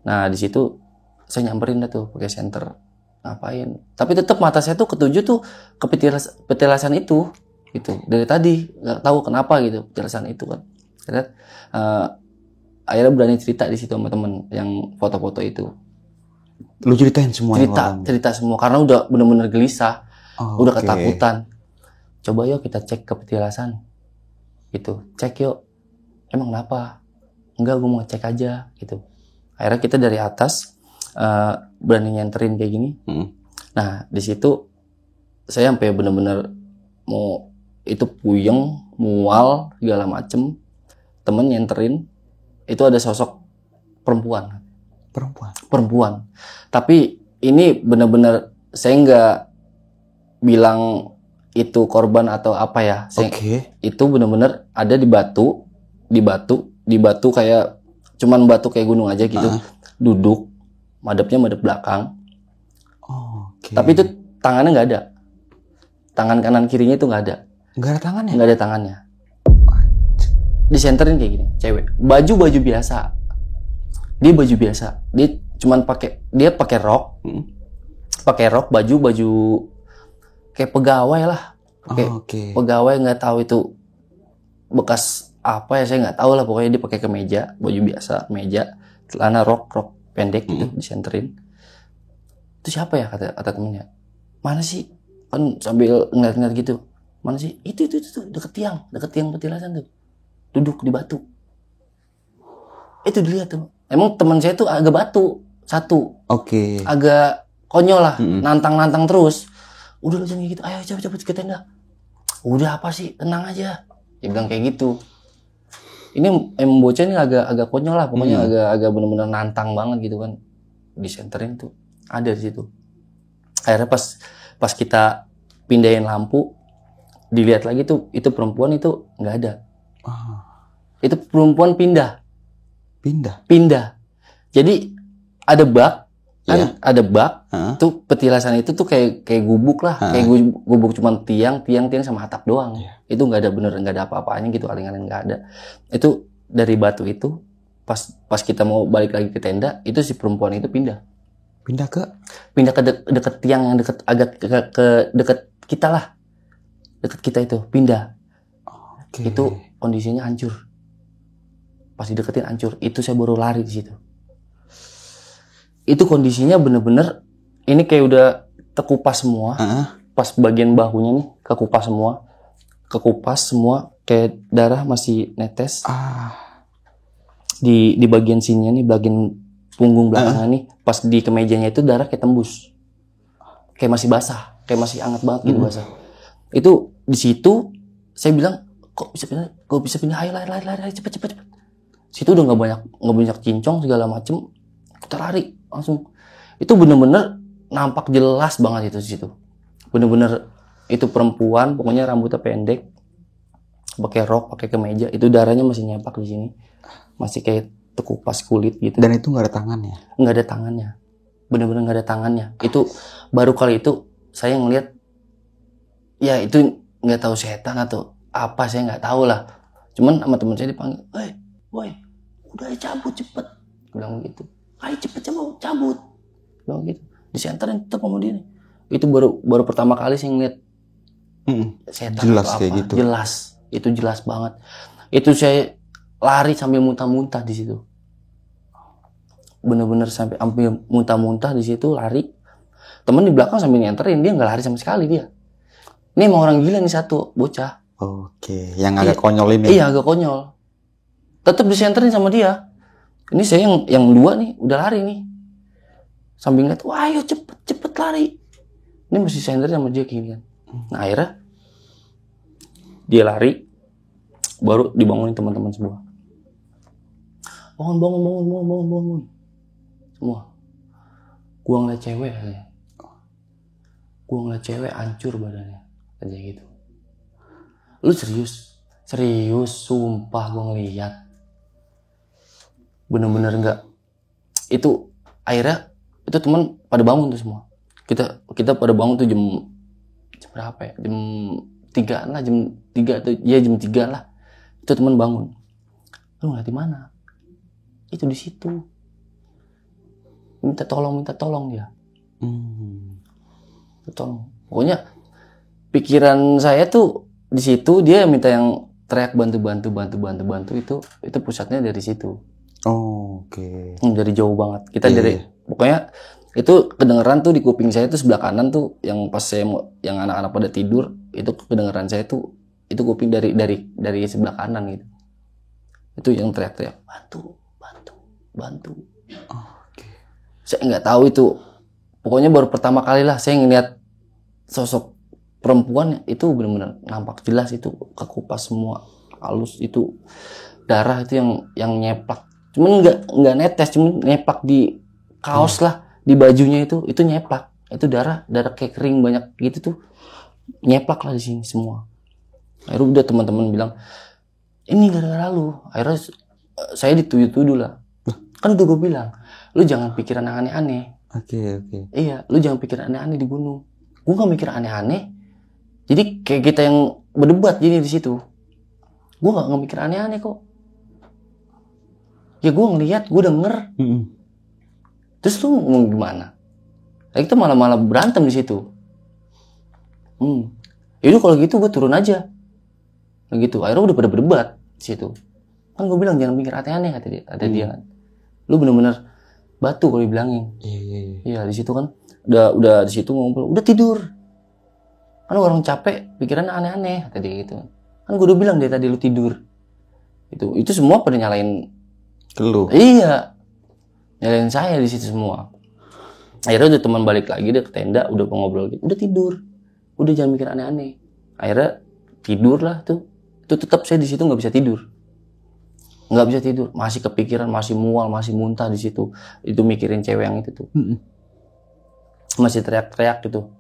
Nah, di situ saya nyamperin dah tuh pakai senter. Ngapain? Tapi tetap mata saya tuh ketuju tuh ke petilasan itu gitu. Dari tadi nggak tahu kenapa gitu petilasan itu kan. Akhirnya berani cerita di situ sama temen yang foto-foto itu. Lu ceritain semua? Cerita semua karena udah benar-benar gelisah, udah ketakutan. Coba yuk kita cek ke petilasan. Gitu. Cek yuk. Emang kenapa? Enggak, gue mau cek aja gitu. Akhirnya kita dari atas berani nyenterin kayak gini. Nah di situ saya sampai benar-benar mau itu puyeng, mual segala macem. Temen nyenterin itu ada sosok perempuan. Tapi ini benar-benar saya nggak bilang itu korban atau apa ya. Itu benar-benar ada di batu kayak cuman batu kayak gunung aja gitu. Duduk, madepnya madep belakang. Tapi itu tangannya nggak ada. Tangan kanan kirinya itu nggak ada. Nggak ada tangannya? Nggak ada tangannya. Disenterin kayak gini, cewek. Baju biasa. Dia baju biasa. Dia cuman dia pakai rok, baju kayak pegawai lah, kayak pegawai, nggak tahu itu bekas apa ya, saya nggak tahu lah, pokoknya dia pakai kemeja, baju biasa, meja, celana rok pendek gitu, disenterin. Itu siapa ya, kata temennya, mana sih, kan sambil ngeliat gitu, mana sih, itu deket tiang petilasan tuh, duduk di batu. Itu dilihat tuh, emang teman saya tuh agak batu satu, agak konyol lah, nantang terus. Udah langsung gitu, ayo cepet ke tenda. Udah apa sih, tenang aja, dia bilang kayak gitu. Ini emang bocah ini agak konyol lah, pokoknya agak benar-benar nantang banget gitu kan. Disenterin tuh ada di situ. Akhirnya pas kita pindahin lampu, dilihat lagi tuh, itu perempuan itu nggak ada. Itu perempuan pindah. Jadi ada bak, kan ada bak. Tuh petilasan itu tuh kayak gubuk lah, kayak gubuk cuman tiang sama atap doang. Itu nggak ada apa-apanya gitu, aling-aling nggak ada. Itu dari batu itu pas kita mau balik lagi ke tenda, itu si perempuan itu pindah ke deket tiang yang agak ke deket kita lah, deket kita itu pindah. Itu kondisinya hancur. Pas dideketin hancur, itu saya baru lari di situ. Itu kondisinya bener-bener ini kayak udah terkupas semua. Pas bagian bahunya nih kekupas semua, kayak darah masih netes. Di bagian sininya nih, bagian punggung belakangnya nih, pas di kemejanya itu darah kayak tembus. Kayak masih basah, kayak masih hangat banget gitu basah. Itu di situ saya bilang, kok bisa pindah, ayo lari cepet. Situ udah nggak banyak cincong segala macem, kita lari langsung. Itu bener-bener nampak jelas banget itu di situ. Bener-bener itu perempuan, pokoknya rambutnya pendek, pakai rok, pakai kemeja. Itu darahnya masih nyepak di sini, masih kayak terkupas kulit gitu. Dan itu nggak ada tangannya? Nggak ada tangannya, bener-bener nggak ada tangannya. Itu baru kali itu saya ngeliat, ya itu nggak tahu setan atau apa, saya nggak tahu lah. Cuman sama teman saya dipanggil, woi, udah cabut cepet, bilang gitu. Ayo cepet cabut, bilang gitu. Disenterin tetap sama dia nih. Itu baru pertama kali saya ngeliat setan jelas atau apa. Kayak gitu. Jelas, itu jelas banget. Itu saya lari sambil muntah-muntah di situ. Bener-bener sampai muntah-muntah di situ, lari. Temen di belakang sambil nyenterin, dia nggak lari sama sekali dia. Ini emang orang gila nih satu, bocah. Yang agak konyol ini. Iya, agak konyol. Tetap disenterin sama dia. Ini saya yang dua nih, udah lari nih. Sambil ngeliat, wah ayo cepet lari. Ini mesti senterin sama dia gini kan. Nah akhirnya dia lari, baru dibangunin teman-teman semua. Bangun. Semua. Gua ngeliat cewek katanya. Gua ngeliat cewek hancur badannya. Aja gitu. Lu serius, sumpah gua ngeliat. Bener-bener enggak. Itu akhirnya itu teman pada bangun tuh semua. Kita pada bangun tuh jam berapa ya? Jam 3 lah, jam 3 tuh. Ya jam 3 lah. Itu teman bangun. Lu ngeliat di mana? Itu di situ. Minta tolong dia. Tolong. Pokoknya pikiran saya tuh di situ, dia minta yang teriak bantu itu pusatnya dari situ. Dari jauh banget. Kita pokoknya itu kedengeran tuh di kuping saya tuh sebelah kanan tuh, yang pas saya yang anak-anak pada tidur, itu kedengeran saya tuh itu kuping dari sebelah kanan gitu. Itu yang teriak-teriak bantu. Saya nggak tahu itu. Pokoknya baru pertama kali lah saya ngeliat sosok perempuan itu benar-benar nampak jelas, itu kekupas semua, halus, itu darah itu yang nyeplak. Cuman nggak netes, cuman nyeplak di kaos lah, di bajunya itu nyeplak. Itu darah kayak kering banyak gitu tuh, nyeplak lah di sini semua. Akhirnya udah teman-teman bilang, ini gara-gara lu. Akhirnya saya dituduh lah. Kan udah gue bilang, lu jangan pikiran yang aneh-aneh. Iya, lu jangan pikir aneh-aneh di gunung. Gue gak mikir aneh-aneh. Jadi kayak kita yang berdebat jadi di situ. Gue gak mikir aneh-aneh kok. Ya gue ngeliat, gue denger. Terus lu mau gimana? Nah, kita malah berantem di situ. Yaudah kalau gitu gue turun aja. Nah, gitu. Akhirnya udah pada berdebat di situ. Kan gue bilang jangan mikir aneh-aneh kata dia kan. Lu bener-bener batu kalau dibilangin. Iya di situ kan udah di situ ngobrol, udah tidur. Kan orang capek, pikirannya aneh-aneh kata dia gitu. Kan gue udah bilang dia tadi lu tidur. Itu semua pada nyalain Ke lu. Iya. Nyalain saya di situ semua. Akhirnya udah teman balik lagi deh ke tenda, udah ngobrol gitu. Udah tidur. Udah jangan mikir aneh-aneh. Akhirnya tidur lah tuh. Itu tetap saya di situ nggak bisa tidur. Nggak bisa tidur. Masih kepikiran, masih mual, masih muntah di situ. Itu mikirin cewek yang itu tuh. Masih teriak-teriak gitu.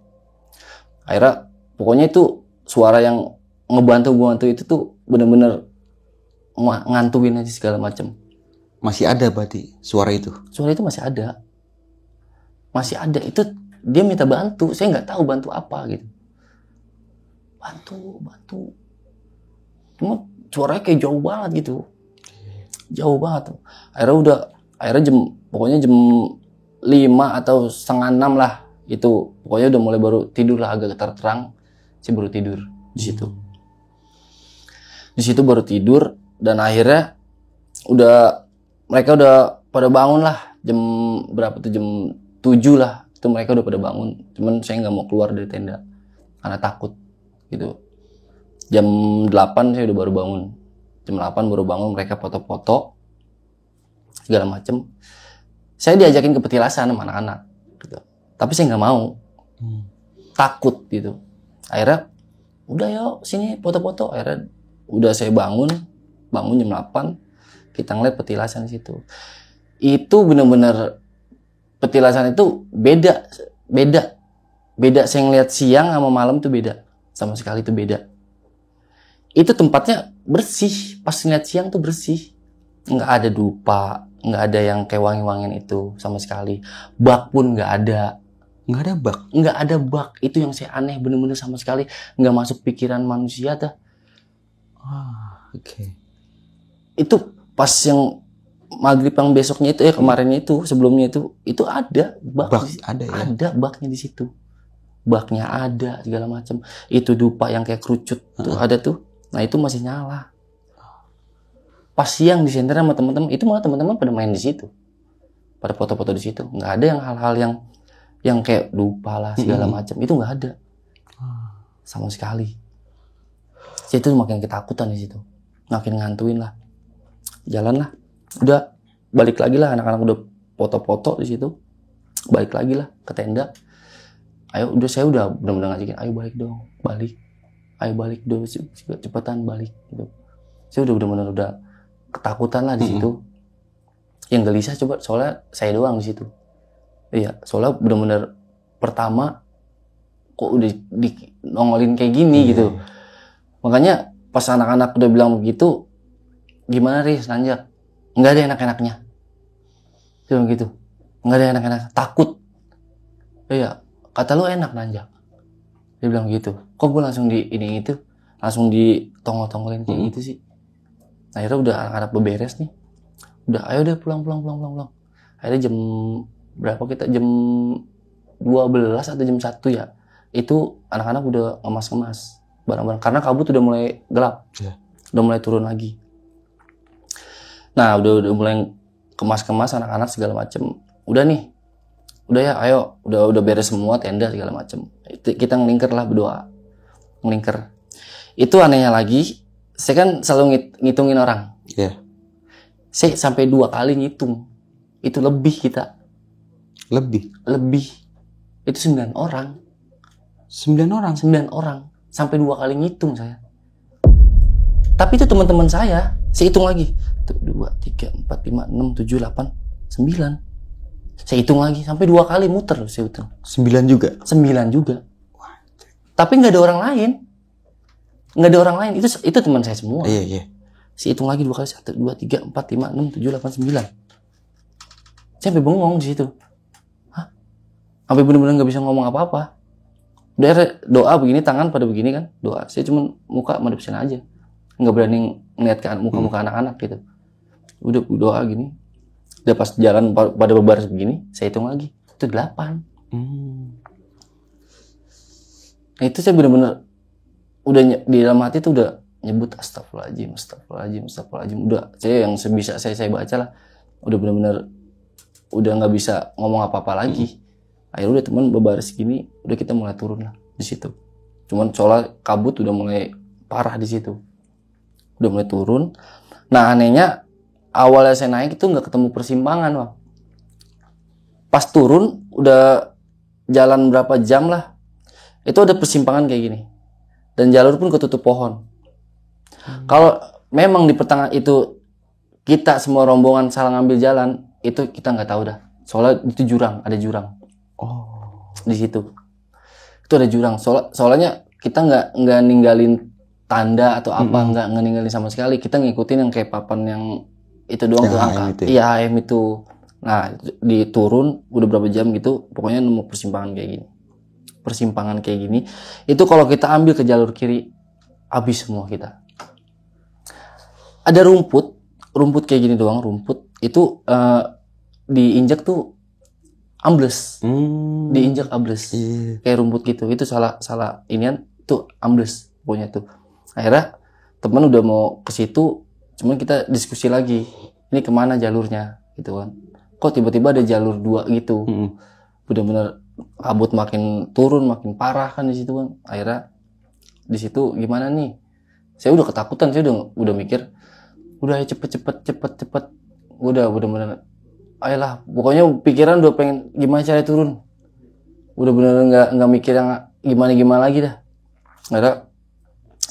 Akhirnya pokoknya itu suara yang ngebantu itu tuh bener-bener ngantuin aja segala macam. Masih ada berarti suara itu? Suara itu masih ada. Masih ada. Itu dia minta bantu. Saya nggak tahu bantu apa gitu. Bantu. Cuma suaranya kayak jauh banget gitu. Jauh banget. Akhirnya pokoknya jam 5 atau setengah 6 lah. Itu pokoknya udah mulai baru tidur lah, agak terang. Saya baru tidur di situ. Di situ baru tidur dan akhirnya mereka udah pada bangun lah. Jam berapa tuh? Jam 7 lah. Itu mereka udah pada bangun. Cuman saya nggak mau keluar dari tenda karena takut gitu. Jam 8 saya udah baru bangun. Jam 8 baru bangun, mereka foto-foto segala macem. Saya diajakin ke petilasan sama anak-anak gitu. Tapi saya nggak mau. Takut gitu. Akhirnya udah yuk sini foto-foto. Akhirnya udah saya bangun jam 8. Kita ngeliat petilasan di situ. Itu bener-bener petilasan itu beda. Saya ngeliat siang sama malam tuh beda. Sama sekali tuh beda. Itu tempatnya bersih. Pas ngeliat siang tuh bersih. Nggak ada dupa. Nggak ada yang kayak wangi-wangian itu sama sekali. Bak pun nggak ada. Nggak ada bak? Nggak ada bak. Itu yang saya aneh. Bener-bener sama sekali nggak masuk pikiran manusia dah. Oke. Itu pas yang maghrib yang besoknya itu kemarinnya itu sebelumnya itu ada bak ada ya? Ada baknya di situ. Baknya ada segala macam. Itu dupa yang kayak kerucut tuh ada tuh. Nah itu masih nyala. Pas siang di senter sama teman-teman, itu malah teman-teman pada main di situ. Pada foto-foto di situ. Nggak ada yang hal-hal yang kayak dupa lah segala macam. Itu nggak ada. Sama sekali. Jadi itu makin ketakutan di situ. Makin ngantuin lah. Jalan lah. Udah balik lagi lah, anak-anak udah foto-foto di situ. Balik lagi lah ke tenda. Saya udah benar-benar ngajakin, ayo balik dong, balik. Ayo balik dong, cepetan balik gitu. Saya udah benar-benar udah ketakutan lah di situ. Yang gelisah coba soalnya saya doang di situ. Iya, soalnya benar-benar pertama kok udah nongolin kayak gini gitu. Makanya pas anak-anak udah bilang begitu, gimana Riz nanjak? Nggak ada enak-enaknya. Dia bilang gitu. Nggak ada enak-enak. Takut. Iya. Kata lu enak nanjak. Dia bilang gitu. Kok gue langsung langsung ditongol-tongolin kayak gitu sih. Akhirnya udah anak-anak beberes nih. Udah ayo deh pulang. Akhirnya jam berapa kita? Jam 12 atau jam 1 ya. Itu anak-anak udah ngemas-ngemas barang-barang. Karena kabut udah mulai gelap. Udah mulai turun lagi. Nah udah mulai kemas-kemas anak-anak segala macem. Udah nih. Udah ya ayo. Udah beres semua tenda segala macem. Kita ngelingker lah berdoa. Ngelingker. Itu anehnya lagi. Saya kan selalu ngitungin orang. Saya sampai 2 kali ngitung. Itu lebih kita. Lebih? Itu 9 orang. 9 orang? 9 orang. Sampai 2 kali ngitung saya. Tapi itu teman-teman saya hitung lagi. 1, 2, 3, 4, 5, 6, 7, 8, 9. Saya hitung lagi. Sampai 2 kali muter saya hitung. 9 juga? 9 juga. Tapi nggak ada orang lain. Itu teman saya semua. Iya. Saya hitung lagi 2 kali. 1, 2, 3, 4, 5, 6, 7, 8, 9. Saya sampai bengong di situ. Sampai benar-benar nggak bisa ngomong apa-apa. Udah doa begini, tangan pada begini kan. Doa. Saya cuma muka madep sana aja. Nggak berani ngeliat ke muka-muka anak-anak gitu. Udah doa gini. Udah pas jalan pada berbaris begini, saya hitung lagi. Itu 8. Nah, itu saya benar-benar udah di dalam hati tuh udah nyebut astagfirullahaladzim. Udah saya yang sebisa saya baca lah. Udah benar-benar udah nggak bisa ngomong apa-apa lagi. Akhirnya udah teman berbaris gini, udah kita mulai turun lah di situ. Cuman soalnya kabut udah mulai parah di situ. Udah mulai turun. Nah, anehnya awalnya saya naik itu nggak ketemu persimpangan, Bang. Pas turun udah jalan berapa jam lah, itu ada persimpangan kayak gini dan jalur pun ketutup pohon. Kalau memang di pertengahan itu kita semua rombongan salah ngambil jalan, itu kita nggak tahu dah. Soalnya itu jurang, ada jurang. Di situ itu ada jurang. Soalnya kita nggak ninggalin tanda atau apa, nggak ninggalin sama sekali. Kita ngikutin yang kayak papan yang itu doang tuh angka. Iya, HM itu. Nah, diturun udah berapa jam gitu, pokoknya nemu persimpangan kayak gini. Itu kalau kita ambil ke jalur kiri, habis semua kita. Ada rumput kayak gini doang, rumput. Itu diinjak tuh ambles. Diinjak ambles. Kayak rumput gitu. Itu salah inian tuh ambles pokoknya tuh. Akhirnya teman udah mau ke situ, cuman kita diskusi lagi. Ini kemana jalurnya gitu kan. Kok tiba-tiba ada jalur 2 gitu. Bener-bener kabut makin turun, makin parah kan di situ kan. Akhirnya di situ gimana nih? Saya udah ketakutan, saya udah mikir, udah ya cepet. Udah bener-bener ayolah, pokoknya pikiran udah pengen gimana cara turun. Udah bener-bener enggak mikir yang gimana lagi dah. Akhirnya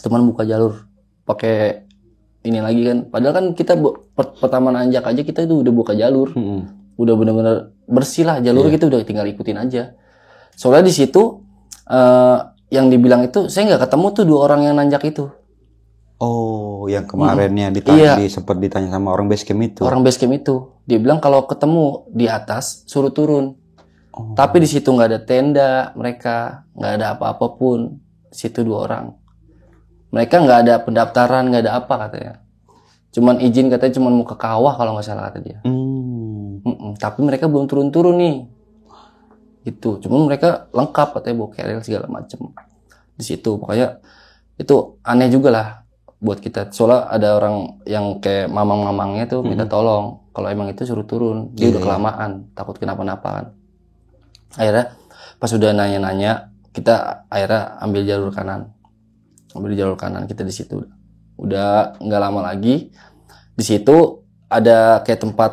teman buka jalur pakai ini lagi kan. Padahal kan kita pertama nanjak aja kita itu udah buka jalur. Udah benar-benar bersih lah jalur gitu, udah tinggal ikutin aja. Soalnya di situ yang dibilang itu saya nggak ketemu tuh 2 orang yang nanjak itu. Oh, yang kemarinnya sempat ditanya sama orang basecamp itu. Orang basecamp itu dia bilang kalau ketemu di atas suruh turun. Tapi di situ nggak ada tenda, mereka nggak ada apa-apa pun. Di situ 2 orang. Mereka nggak ada pendaftaran, nggak ada apa katanya. Cuman izin katanya cuman mau ke kawah kalau nggak salah kata dia. Tapi mereka belum turun-turun nih. Gitu. Cuman mereka lengkap katanya bawa keril segala macem. Di situ pokoknya itu aneh juga lah buat kita. Soalnya ada orang yang kayak mamang-mamangnya tuh minta tolong. Kalau emang itu suruh turun, dia udah kelamaan, takut kenapa-napa kan. Akhirnya pas udah nanya-nanya, kita akhirnya ambil jalur kanan. Kita di situ udah nggak lama lagi. Di situ ada kayak tempat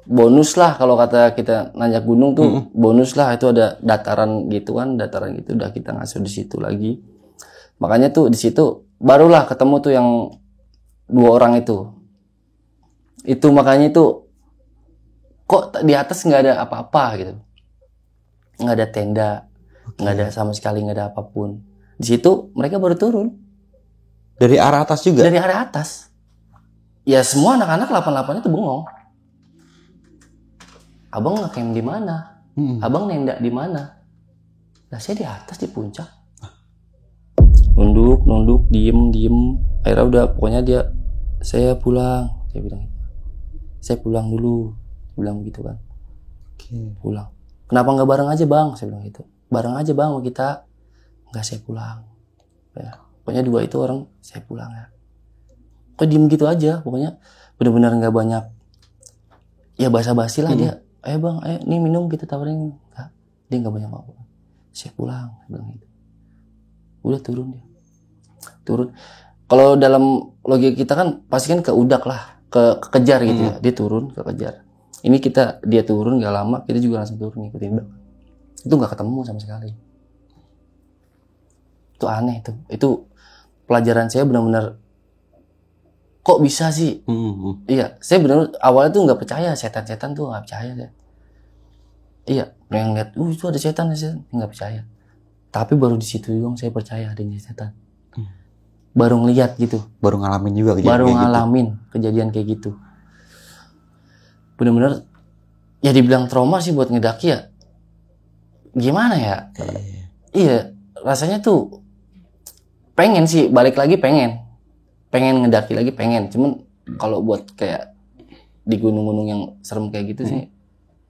bonus lah kalau kata kita nanjak gunung tuh bonus lah, itu ada dataran gitu udah kita ngasuh di situ lagi. Makanya tuh di situ barulah ketemu tuh yang 2 orang itu makanya itu kok di atas nggak ada apa-apa gitu, nggak ada tenda, nggak ada sama sekali, nggak ada apapun. Di situ mereka baru turun dari arah atas juga. Dari arah atas ya, semua anak-anak 88 itu bengong. Abang ngecamp di mana? Abang nenda di mana? Nah, saya di atas di puncak. Nunduk, diem. Akhirnya udah pokoknya saya pulang. Saya bilang, saya pulang dulu. Saya bilang begitu kan. Pulang. Kenapa nggak bareng aja bang? Saya bilang gitu. Bareng aja bang sama kita. Nggak, saya pulang. Ya, pokoknya 2 itu orang saya pulang ya. Kok diem gitu aja? Pokoknya benar-benar nggak banyak. Ya basa-basi lah dia. Ayo bang, nih minum kita tawarin. Enggak, dia nggak banyak apa-apa. Saya pulang, saya bilang gitu. Udah turun dia. Turun. Kalau dalam logika kita kan pasti kan ke udak lah, kejar gitu ya. Dia turun, kejar. Ini dia turun nggak lama, kita juga langsung turun ngikutin bang. Itu nggak ketemu sama sekali. Itu aneh tuh. Itu pelajaran saya benar-benar kok bisa sih? Iya, saya benar awalnya tuh nggak percaya setan tuh, nggak percaya saya. Iya, yang lihat, itu ada setan, nggak percaya. Tapi baru di situ doang saya percaya adanya setan. Baru ngeliat gitu. Baru ngalamin juga kejadian kayak gitu. Benar-benar ya dibilang trauma sih buat ngedaki ya. Gimana ya? Iya, rasanya tuh pengen sih balik lagi, pengen ngedaki lagi, pengen. Cuman kalau buat kayak di gunung-gunung yang serem kayak gitu sih.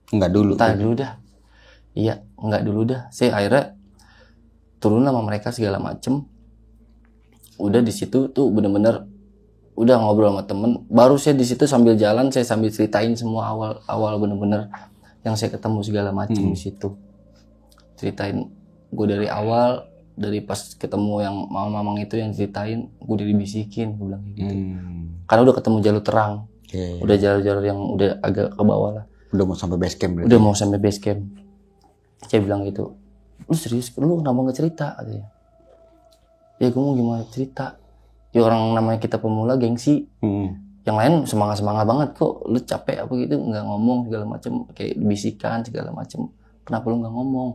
Enggak dulu. Entar dulu dah. Iya, enggak dulu dah. Saya akhirnya turun sama mereka segala macem. Udah di situ tuh bener-bener udah ngobrol sama temen. Baru saya di situ sambil jalan saya sambil ceritain semua awal bener-bener yang saya ketemu segala macem di situ. Ceritain gue dari awal, dari pas ketemu yang mamang itu yang ceritain, gue udah dibisikin, gue bilang kayak gitu. Karena udah ketemu jalur terang, udah jalur-jalur yang udah agak ke bawah lah. Udah mau sampai base camp berarti. Udah mau sampai base camp. Saya bilang gitu, lu serius, lu kenapa nggak cerita? Katanya. Ya gue mau gimana cerita? Ya orang namanya kita pemula gengsi. Yang lain semangat banget kok, lu capek apa gitu nggak ngomong segala macem, kayak bisikan segala macem. Kenapa lu nggak ngomong?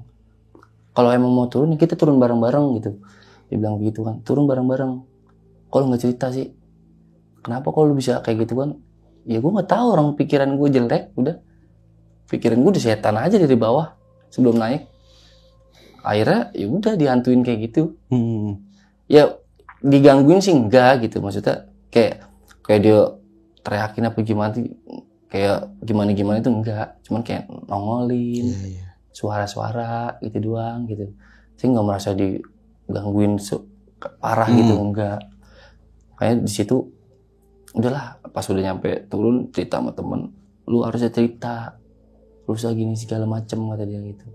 Kalau emang mau turun, kita turun bareng-bareng gitu. Dia bilang begitu kan, turun bareng-bareng. Kalau nggak cerita sih, kenapa kalau lu bisa kayak gitu kan? Ya gue nggak tahu, orang pikiran gue jelek, udah. Pikiran gue udah setan aja dari bawah sebelum naik. Akhirnya ya udah dihantuin kayak gitu. Ya digangguin sih enggak gitu, maksudnya kayak dia teriakin apa gimana, kayak gimana itu enggak. Cuman kayak nongolin. Suara-suara gitu doang gitu. Saya nggak merasa digangguin parah gitu, enggak. Kayak di situ udahlah, pas udah nyampe turun cerita sama temen, lu harusnya cerita, lu usah gini segala macem, kata dia gitu.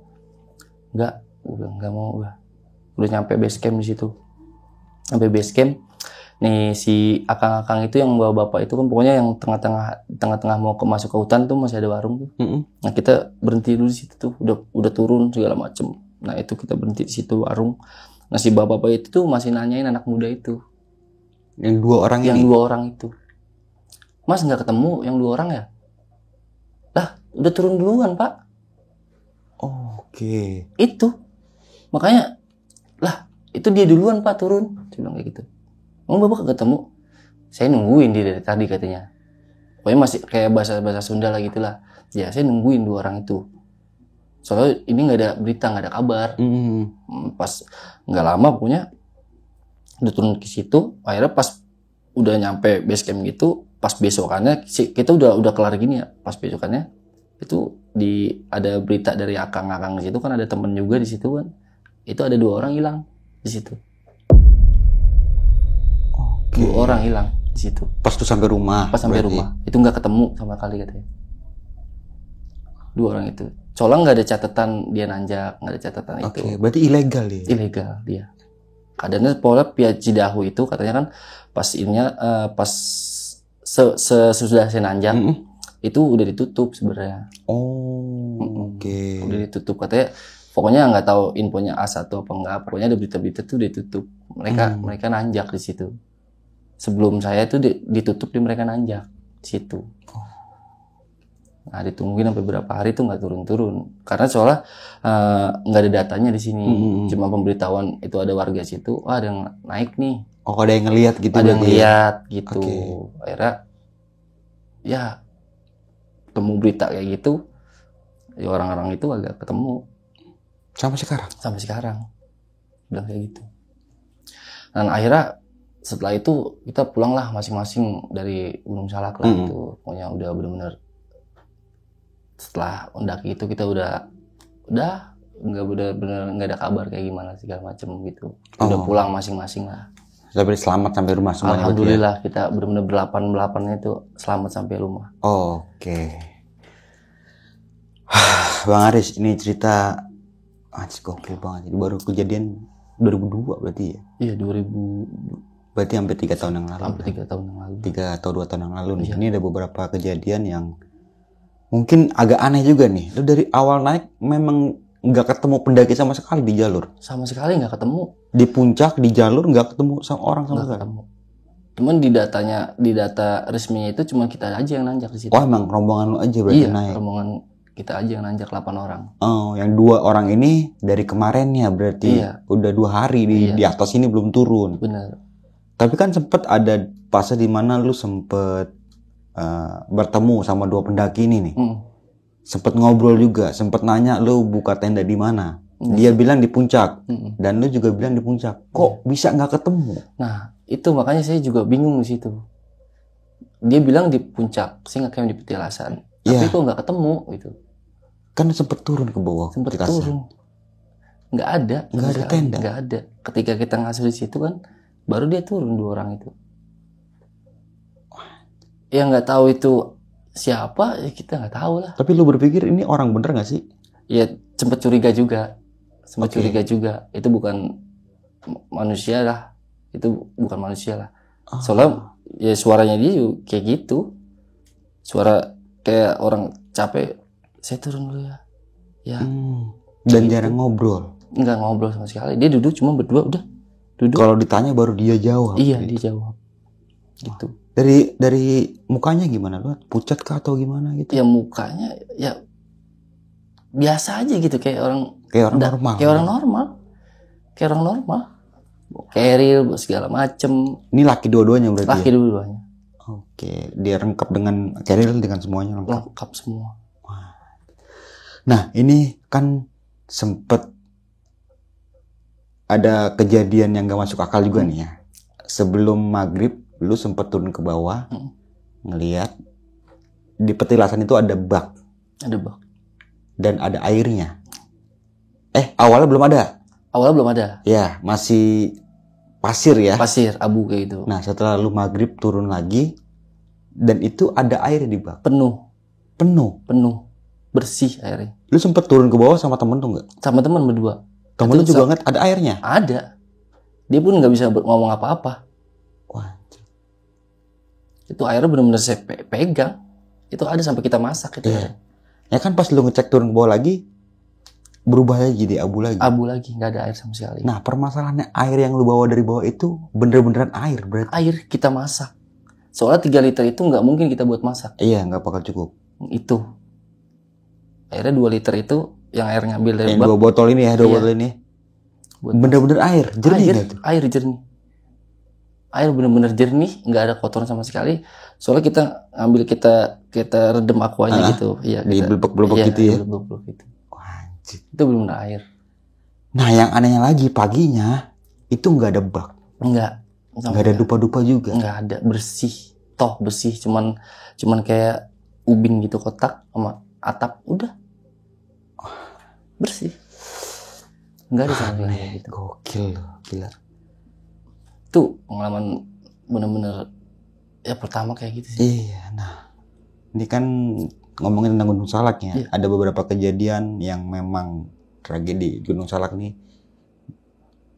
Enggak, udah nggak mau, udah nyampe base camp di situ. Sampai base camp nih, si akang-akang itu yang bawa bapak itu kan, pokoknya yang tengah-tengah mau masuk ke hutan tuh masih ada warung tuh. Nah kita berhenti dulu di situ tuh, udah turun segala macem. Nah itu kita berhenti di situ warung. Nah si bapak itu tuh masih nanyain anak muda itu. Yang dua orang itu. Mas nggak ketemu yang 2 orang ya? Lah udah turun duluan pak. Oke. Itu makanya lah itu dia duluan pak turun. Dia bilang kayak gitu. Emang bapak ketemu? Saya nungguin dia dari tadi katanya. Pokoknya masih kayak bahasa Sunda lah gitulah. Ya saya nungguin 2 orang itu. Soalnya ini nggak ada berita, nggak ada kabar. Pas nggak lama pokoknya udah turun ke situ. Akhirnya pas udah nyampe base camp gitu, pas besokannya kita udah kelar gini ya. Pas besokannya itu ada berita dari akang-akang di situ kan, ada temen juga di situ kan. Itu ada 2 orang hilang di situ. 2 orang hilang di situ. Pas tuh sampai rumah. Pas sampai rumah. Itu nggak ketemu sama kali katanya. 2 orang itu. Soalnya nggak ada catatan dia nanjak, nggak ada catatan itu. Oke, berarti ilegal ya? Ilegal dia. Kadangnya pola Pia Cidahu itu katanya kan pas sesudah saya nanjak itu udah ditutup sebenarnya. Oke. Udah ditutup katanya. Pokoknya nggak tahu infonya A1 apa enggak. Pokoknya ada berita-berita tuh ditutup. Mereka nanjak di situ. Sebelum saya itu ditutup, mereka nanjak di situ. Nah ditungguin sampai berapa hari tuh nggak turun-turun. Karena soalnya nggak ada datanya di sini. Cuma pemberitahuan itu ada warga situ. Ada yang naik nih. Ada yang ngelihat gitu. Ada yang ngelihat gitu. Okay. Akhirnya ya ketemu berita kayak gitu. Ya orang-orang itu agak ketemu. Sampai sekarang. Bilang kayak gitu. Dan akhirnya setelah itu kita pulang lah masing-masing dari Gunung Salak lah itu. Pokoknya udah benar-benar setelah mendaki itu kita udah nggak benar-benar nggak ada kabar kayak gimana segala macam gitu. Udah pulang masing-masing lah. Sampai selamat sampai rumah semuanya. Alhamdulillah ya? Kita benar-benar belapan itu selamat sampai rumah. Oke. Bang Aris, ini cerita gokil banget. Ini baru kejadian 2002 berarti ya? Iya 2000. Berarti hampir 3 tahun yang lalu. Hampir 3 tahun yang lalu. 3 atau 2 tahun yang lalu nih. Iya. Ini ada beberapa kejadian yang mungkin agak aneh juga nih. Lu dari awal naik memang nggak ketemu pendaki sama sekali di jalur? Sama sekali nggak ketemu. Di puncak, di jalur nggak ketemu sama orang sama sekali? Ketemu. Cuman di data resminya itu cuma kita aja yang nanjak di situ. Oh emang rombongan lu aja berarti naik? Iya, rombongan kita aja yang nanjak 8 orang. Oh, yang 2 orang ini dari kemarinnya berarti udah 2 hari di atas ini belum turun. Benar. Tapi kan sempet ada fase di mana lu sempet bertemu sama 2 pendaki ini nih. Sempet ngobrol juga, sempet nanya lu buka tenda di mana. Dia bilang di puncak, dan lu juga bilang di puncak. Kok bisa nggak ketemu? Nah, itu makanya saya juga bingung di situ. dia bilang di puncak, saya nggak di petilasan. Tapi kok nggak ketemu gitu. Kan sempet turun ke bawah. Sempet turun. Nggak ada tenda. Nggak ada. Ketika kita ngasuh di situ kan, baru dia turun 2 orang itu. Yang nggak tahu itu siapa, ya kita nggak tahu lah. Tapi lu berpikir ini orang bener nggak sih? Ya sempet curiga juga. Itu bukan manusia lah. Itu bukan manusia lah. Soalnya ya suaranya dia juga kayak gitu. Suara kayak orang capek. Saya turun dulu ya. Ya. Dan gitu. jarang ngobrol. Nggak ngobrol sama sekali. Dia duduk cuma berdua udah. Duduk. Kalau ditanya baru dia jawab. Iya, dia jawab. Gitu. Dari mukanya gimana lu? Pucat kah atau gimana gitu? Ya mukanya ya biasa aja gitu kayak orang normal. Kayak orang normal. Keril segala macem. Ini laki dua-duanya berarti. Laki dua-duanya. Oke, dia lengkap dengan keril dengan semuanya lengkap semua. Nah, ini kan sempet ada kejadian yang gak masuk akal juga nih ya. Sebelum maghrib, lu sempet turun ke bawah, ngeliat di petilasan itu ada bak. Ada bak. Dan ada airnya. Awalnya belum ada. Awalnya belum ada. Ya, masih pasir ya. Pasir, abu kayak gitu. Nah, setelah lu maghrib turun lagi, dan itu ada air di bak. Penuh. Bersih airnya. Lu sempet turun ke bawah sama temen tuh nggak? Sama teman berdua. Temen lu juga nggak ada airnya? Ada. Dia pun nggak bisa ngomong apa-apa. Wah. Itu airnya benar-benar saya pegang. Itu ada sampai kita masak itu. Iya. Ya kan pas lu ngecek turun ke bawah lagi, berubah lagi jadi abu lagi. Abu lagi, nggak ada air sama sekali. Nah, permasalahannya air yang lu bawa dari bawah itu bener-beneran air berarti. Air kita masak. Soalnya 3 liter itu nggak mungkin kita buat masak. Iya, nggak bakal cukup. Itu. Airnya 2 liter itu yang air ngambil dari bak. 2 botol ini ya, 2 botol ini. Bener-bener air, jernih gak tuh? Air jernih. Air bener-bener jernih, nggak ada kotoran sama sekali. Soalnya kita ambil kita redem aquanya gitu. Iya, di blebek-blebek gitu ya. Blebek gitu. Anjir. Itu bener-bener air. Nah, yang anehnya lagi paginya itu nggak ada bak. Nggak ada dupa-dupa juga. Nggak ada, bersih. Toh bersih, cuman kayak ubin gitu, kotak sama atap udah. Bersih. Nggak ada sama sekali gitu. Gokil loh, gila. Itu pengalaman bener-bener ya pertama kayak gitu sih. Iya, nah ini kan ngomongin tentang Gunung Salak ya. Iya. Ada beberapa kejadian yang memang tragedi Gunung Salak nih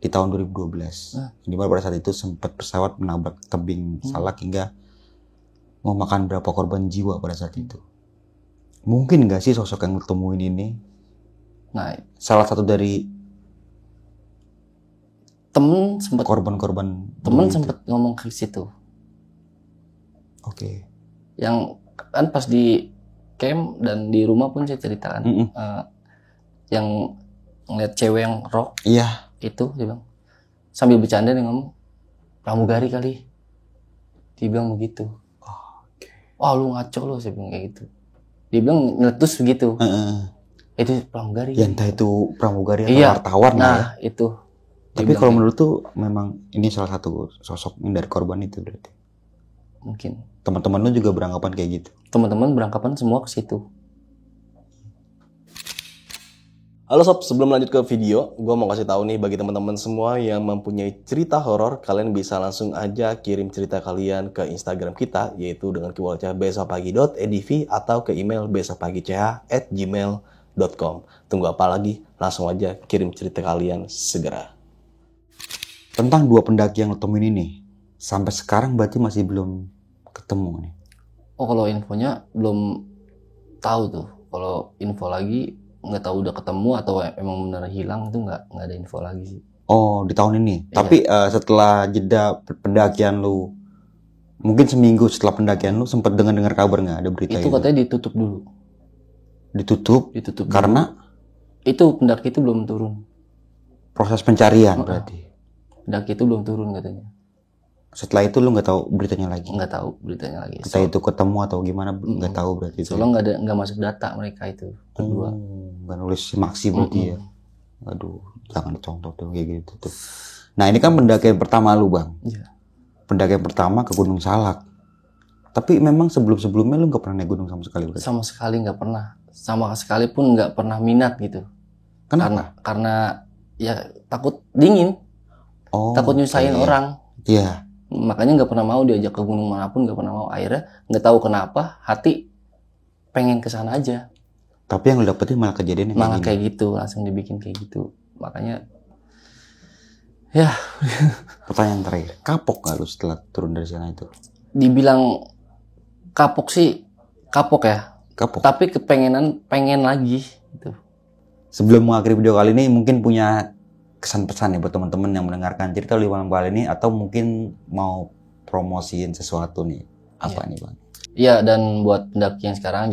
di tahun 2012. Di mana pada saat itu sempat pesawat menabrak tebing Salak hingga memakan berapa korban jiwa pada saat itu. Mungkin nggak sih sosok yang lu temuin ini? Nah, salah satu dari temen sempat korban-korban. Temen sempat ngomong ke situ. Oke. Yang kan pas di camp dan di rumah pun saya ceritakan yang ngeliat cewek yang rock. Iya. Itu dia bilang sambil bercanda nih ngomong pramugari kali. Dia bilang begitu. Wah lu ngaco lu, saya bilang kayak gitu. Dia bilang nyeletus begitu. Itu pramugari. Ya entah itu pramugari atau wartawan lah ya. Itu. Tapi kalau menurut tuh memang ini salah satu sosok dari korban itu berarti. Mungkin. Teman-teman lu juga beranggapan kayak gitu? Teman-teman beranggapan semua ke situ. Halo sob, sebelum lanjut ke video, gue mau kasih tahu nih bagi teman-teman semua yang mempunyai cerita horor, kalian bisa langsung aja kirim cerita kalian ke Instagram kita, yaitu dengan keywordnya besokpagi.edv atau ke email besokpagi.ch@gmail.com. Tunggu apa lagi? Langsung aja kirim cerita kalian segera. Tentang 2 pendaki yang lo temuin ini, sampai sekarang berarti masih belum ketemu nih? Oh, kalau infonya belum tahu tuh. Kalau info lagi nggak tahu udah ketemu atau emang benar hilang, itu nggak ada info lagi sih. Oh, di tahun ini. Iya. Tapi setelah jeda pendakian lu, mungkin seminggu setelah pendakian lu sempat dengar kabar nggak ada berita itu? Katanya ditutup dulu. Ditutup karena dulu. Itu pendaki itu belum turun. Proses pencarian berarti. Pendaki itu belum turun katanya. Setelah itu lu nggak tahu beritanya lagi? Nggak tahu beritanya lagi. Entah itu ketemu atau gimana, nggak tahu berarti. Soalnya nggak masuk data mereka itu berdua. Nggak nulis maksi berarti ya. Aduh, jangan dicontoh tuh kayak gitu tuh. Nah, ini kan pendakian pertama lu, Bang. Iya. Pendakian pertama ke Gunung Salak. Tapi memang sebelum-sebelumnya lu nggak pernah naik gunung sama sekali berarti? Sama sekali nggak pernah. Sama sekali pun nggak pernah minat gitu. Kenapa? Karena ya takut dingin, Oh, takut nyusahin oke. orang. Iya. Makanya nggak pernah mau diajak ke gunung manapun, nggak pernah mau. Akhirnya nggak tahu kenapa hati pengen ke sana aja. Tapi yang lu dapetin malah kejadian yang Malah gini. kayak gitu, langsung dibikin kayak gitu. Makanya ya Pertanyaan terakhir, kapok gak lu setelah turun dari sana itu? dibilang kapok sih kapok ya. Kapok. Tapi pengen lagi gitu. Sebelum mengakhiri video kali ini, mungkin punya kesan-pesan ya buat teman-teman yang mendengarkan cerita lu malam kali ini, atau mungkin mau promosiin sesuatu nih. Apa nih Bang? Iya, dan buat pendaki yang sekarang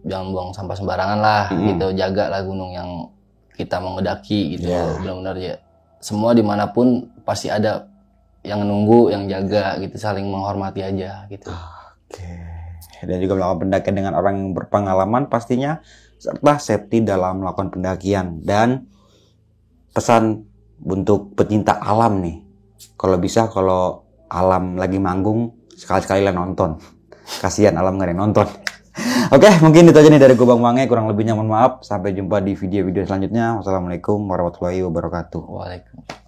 jangan buang sampah sembarangan lah gitu. Jaga lah gunung yang kita mau ngedaki gitu. Benar-benar ya. Semua dimanapun pasti ada yang nunggu, yang jaga gitu, saling menghormati aja gitu. Oke. Dan juga melakukan pendakian dengan orang yang berpengalaman pastinya, serta safety dalam melakukan pendakian. Dan pesan untuk pecinta alam nih, kalau bisa kalau alam lagi manggung, sekali-sekali lah nonton. Kasihan alam gak ada yang nonton. Oke, mungkin itu aja nih dari gue Bang Mange, kurang lebihnya mohon maaf. Sampai jumpa di video-video selanjutnya. Wassalamualaikum warahmatullahi wabarakatuh. Waalaikumsalam.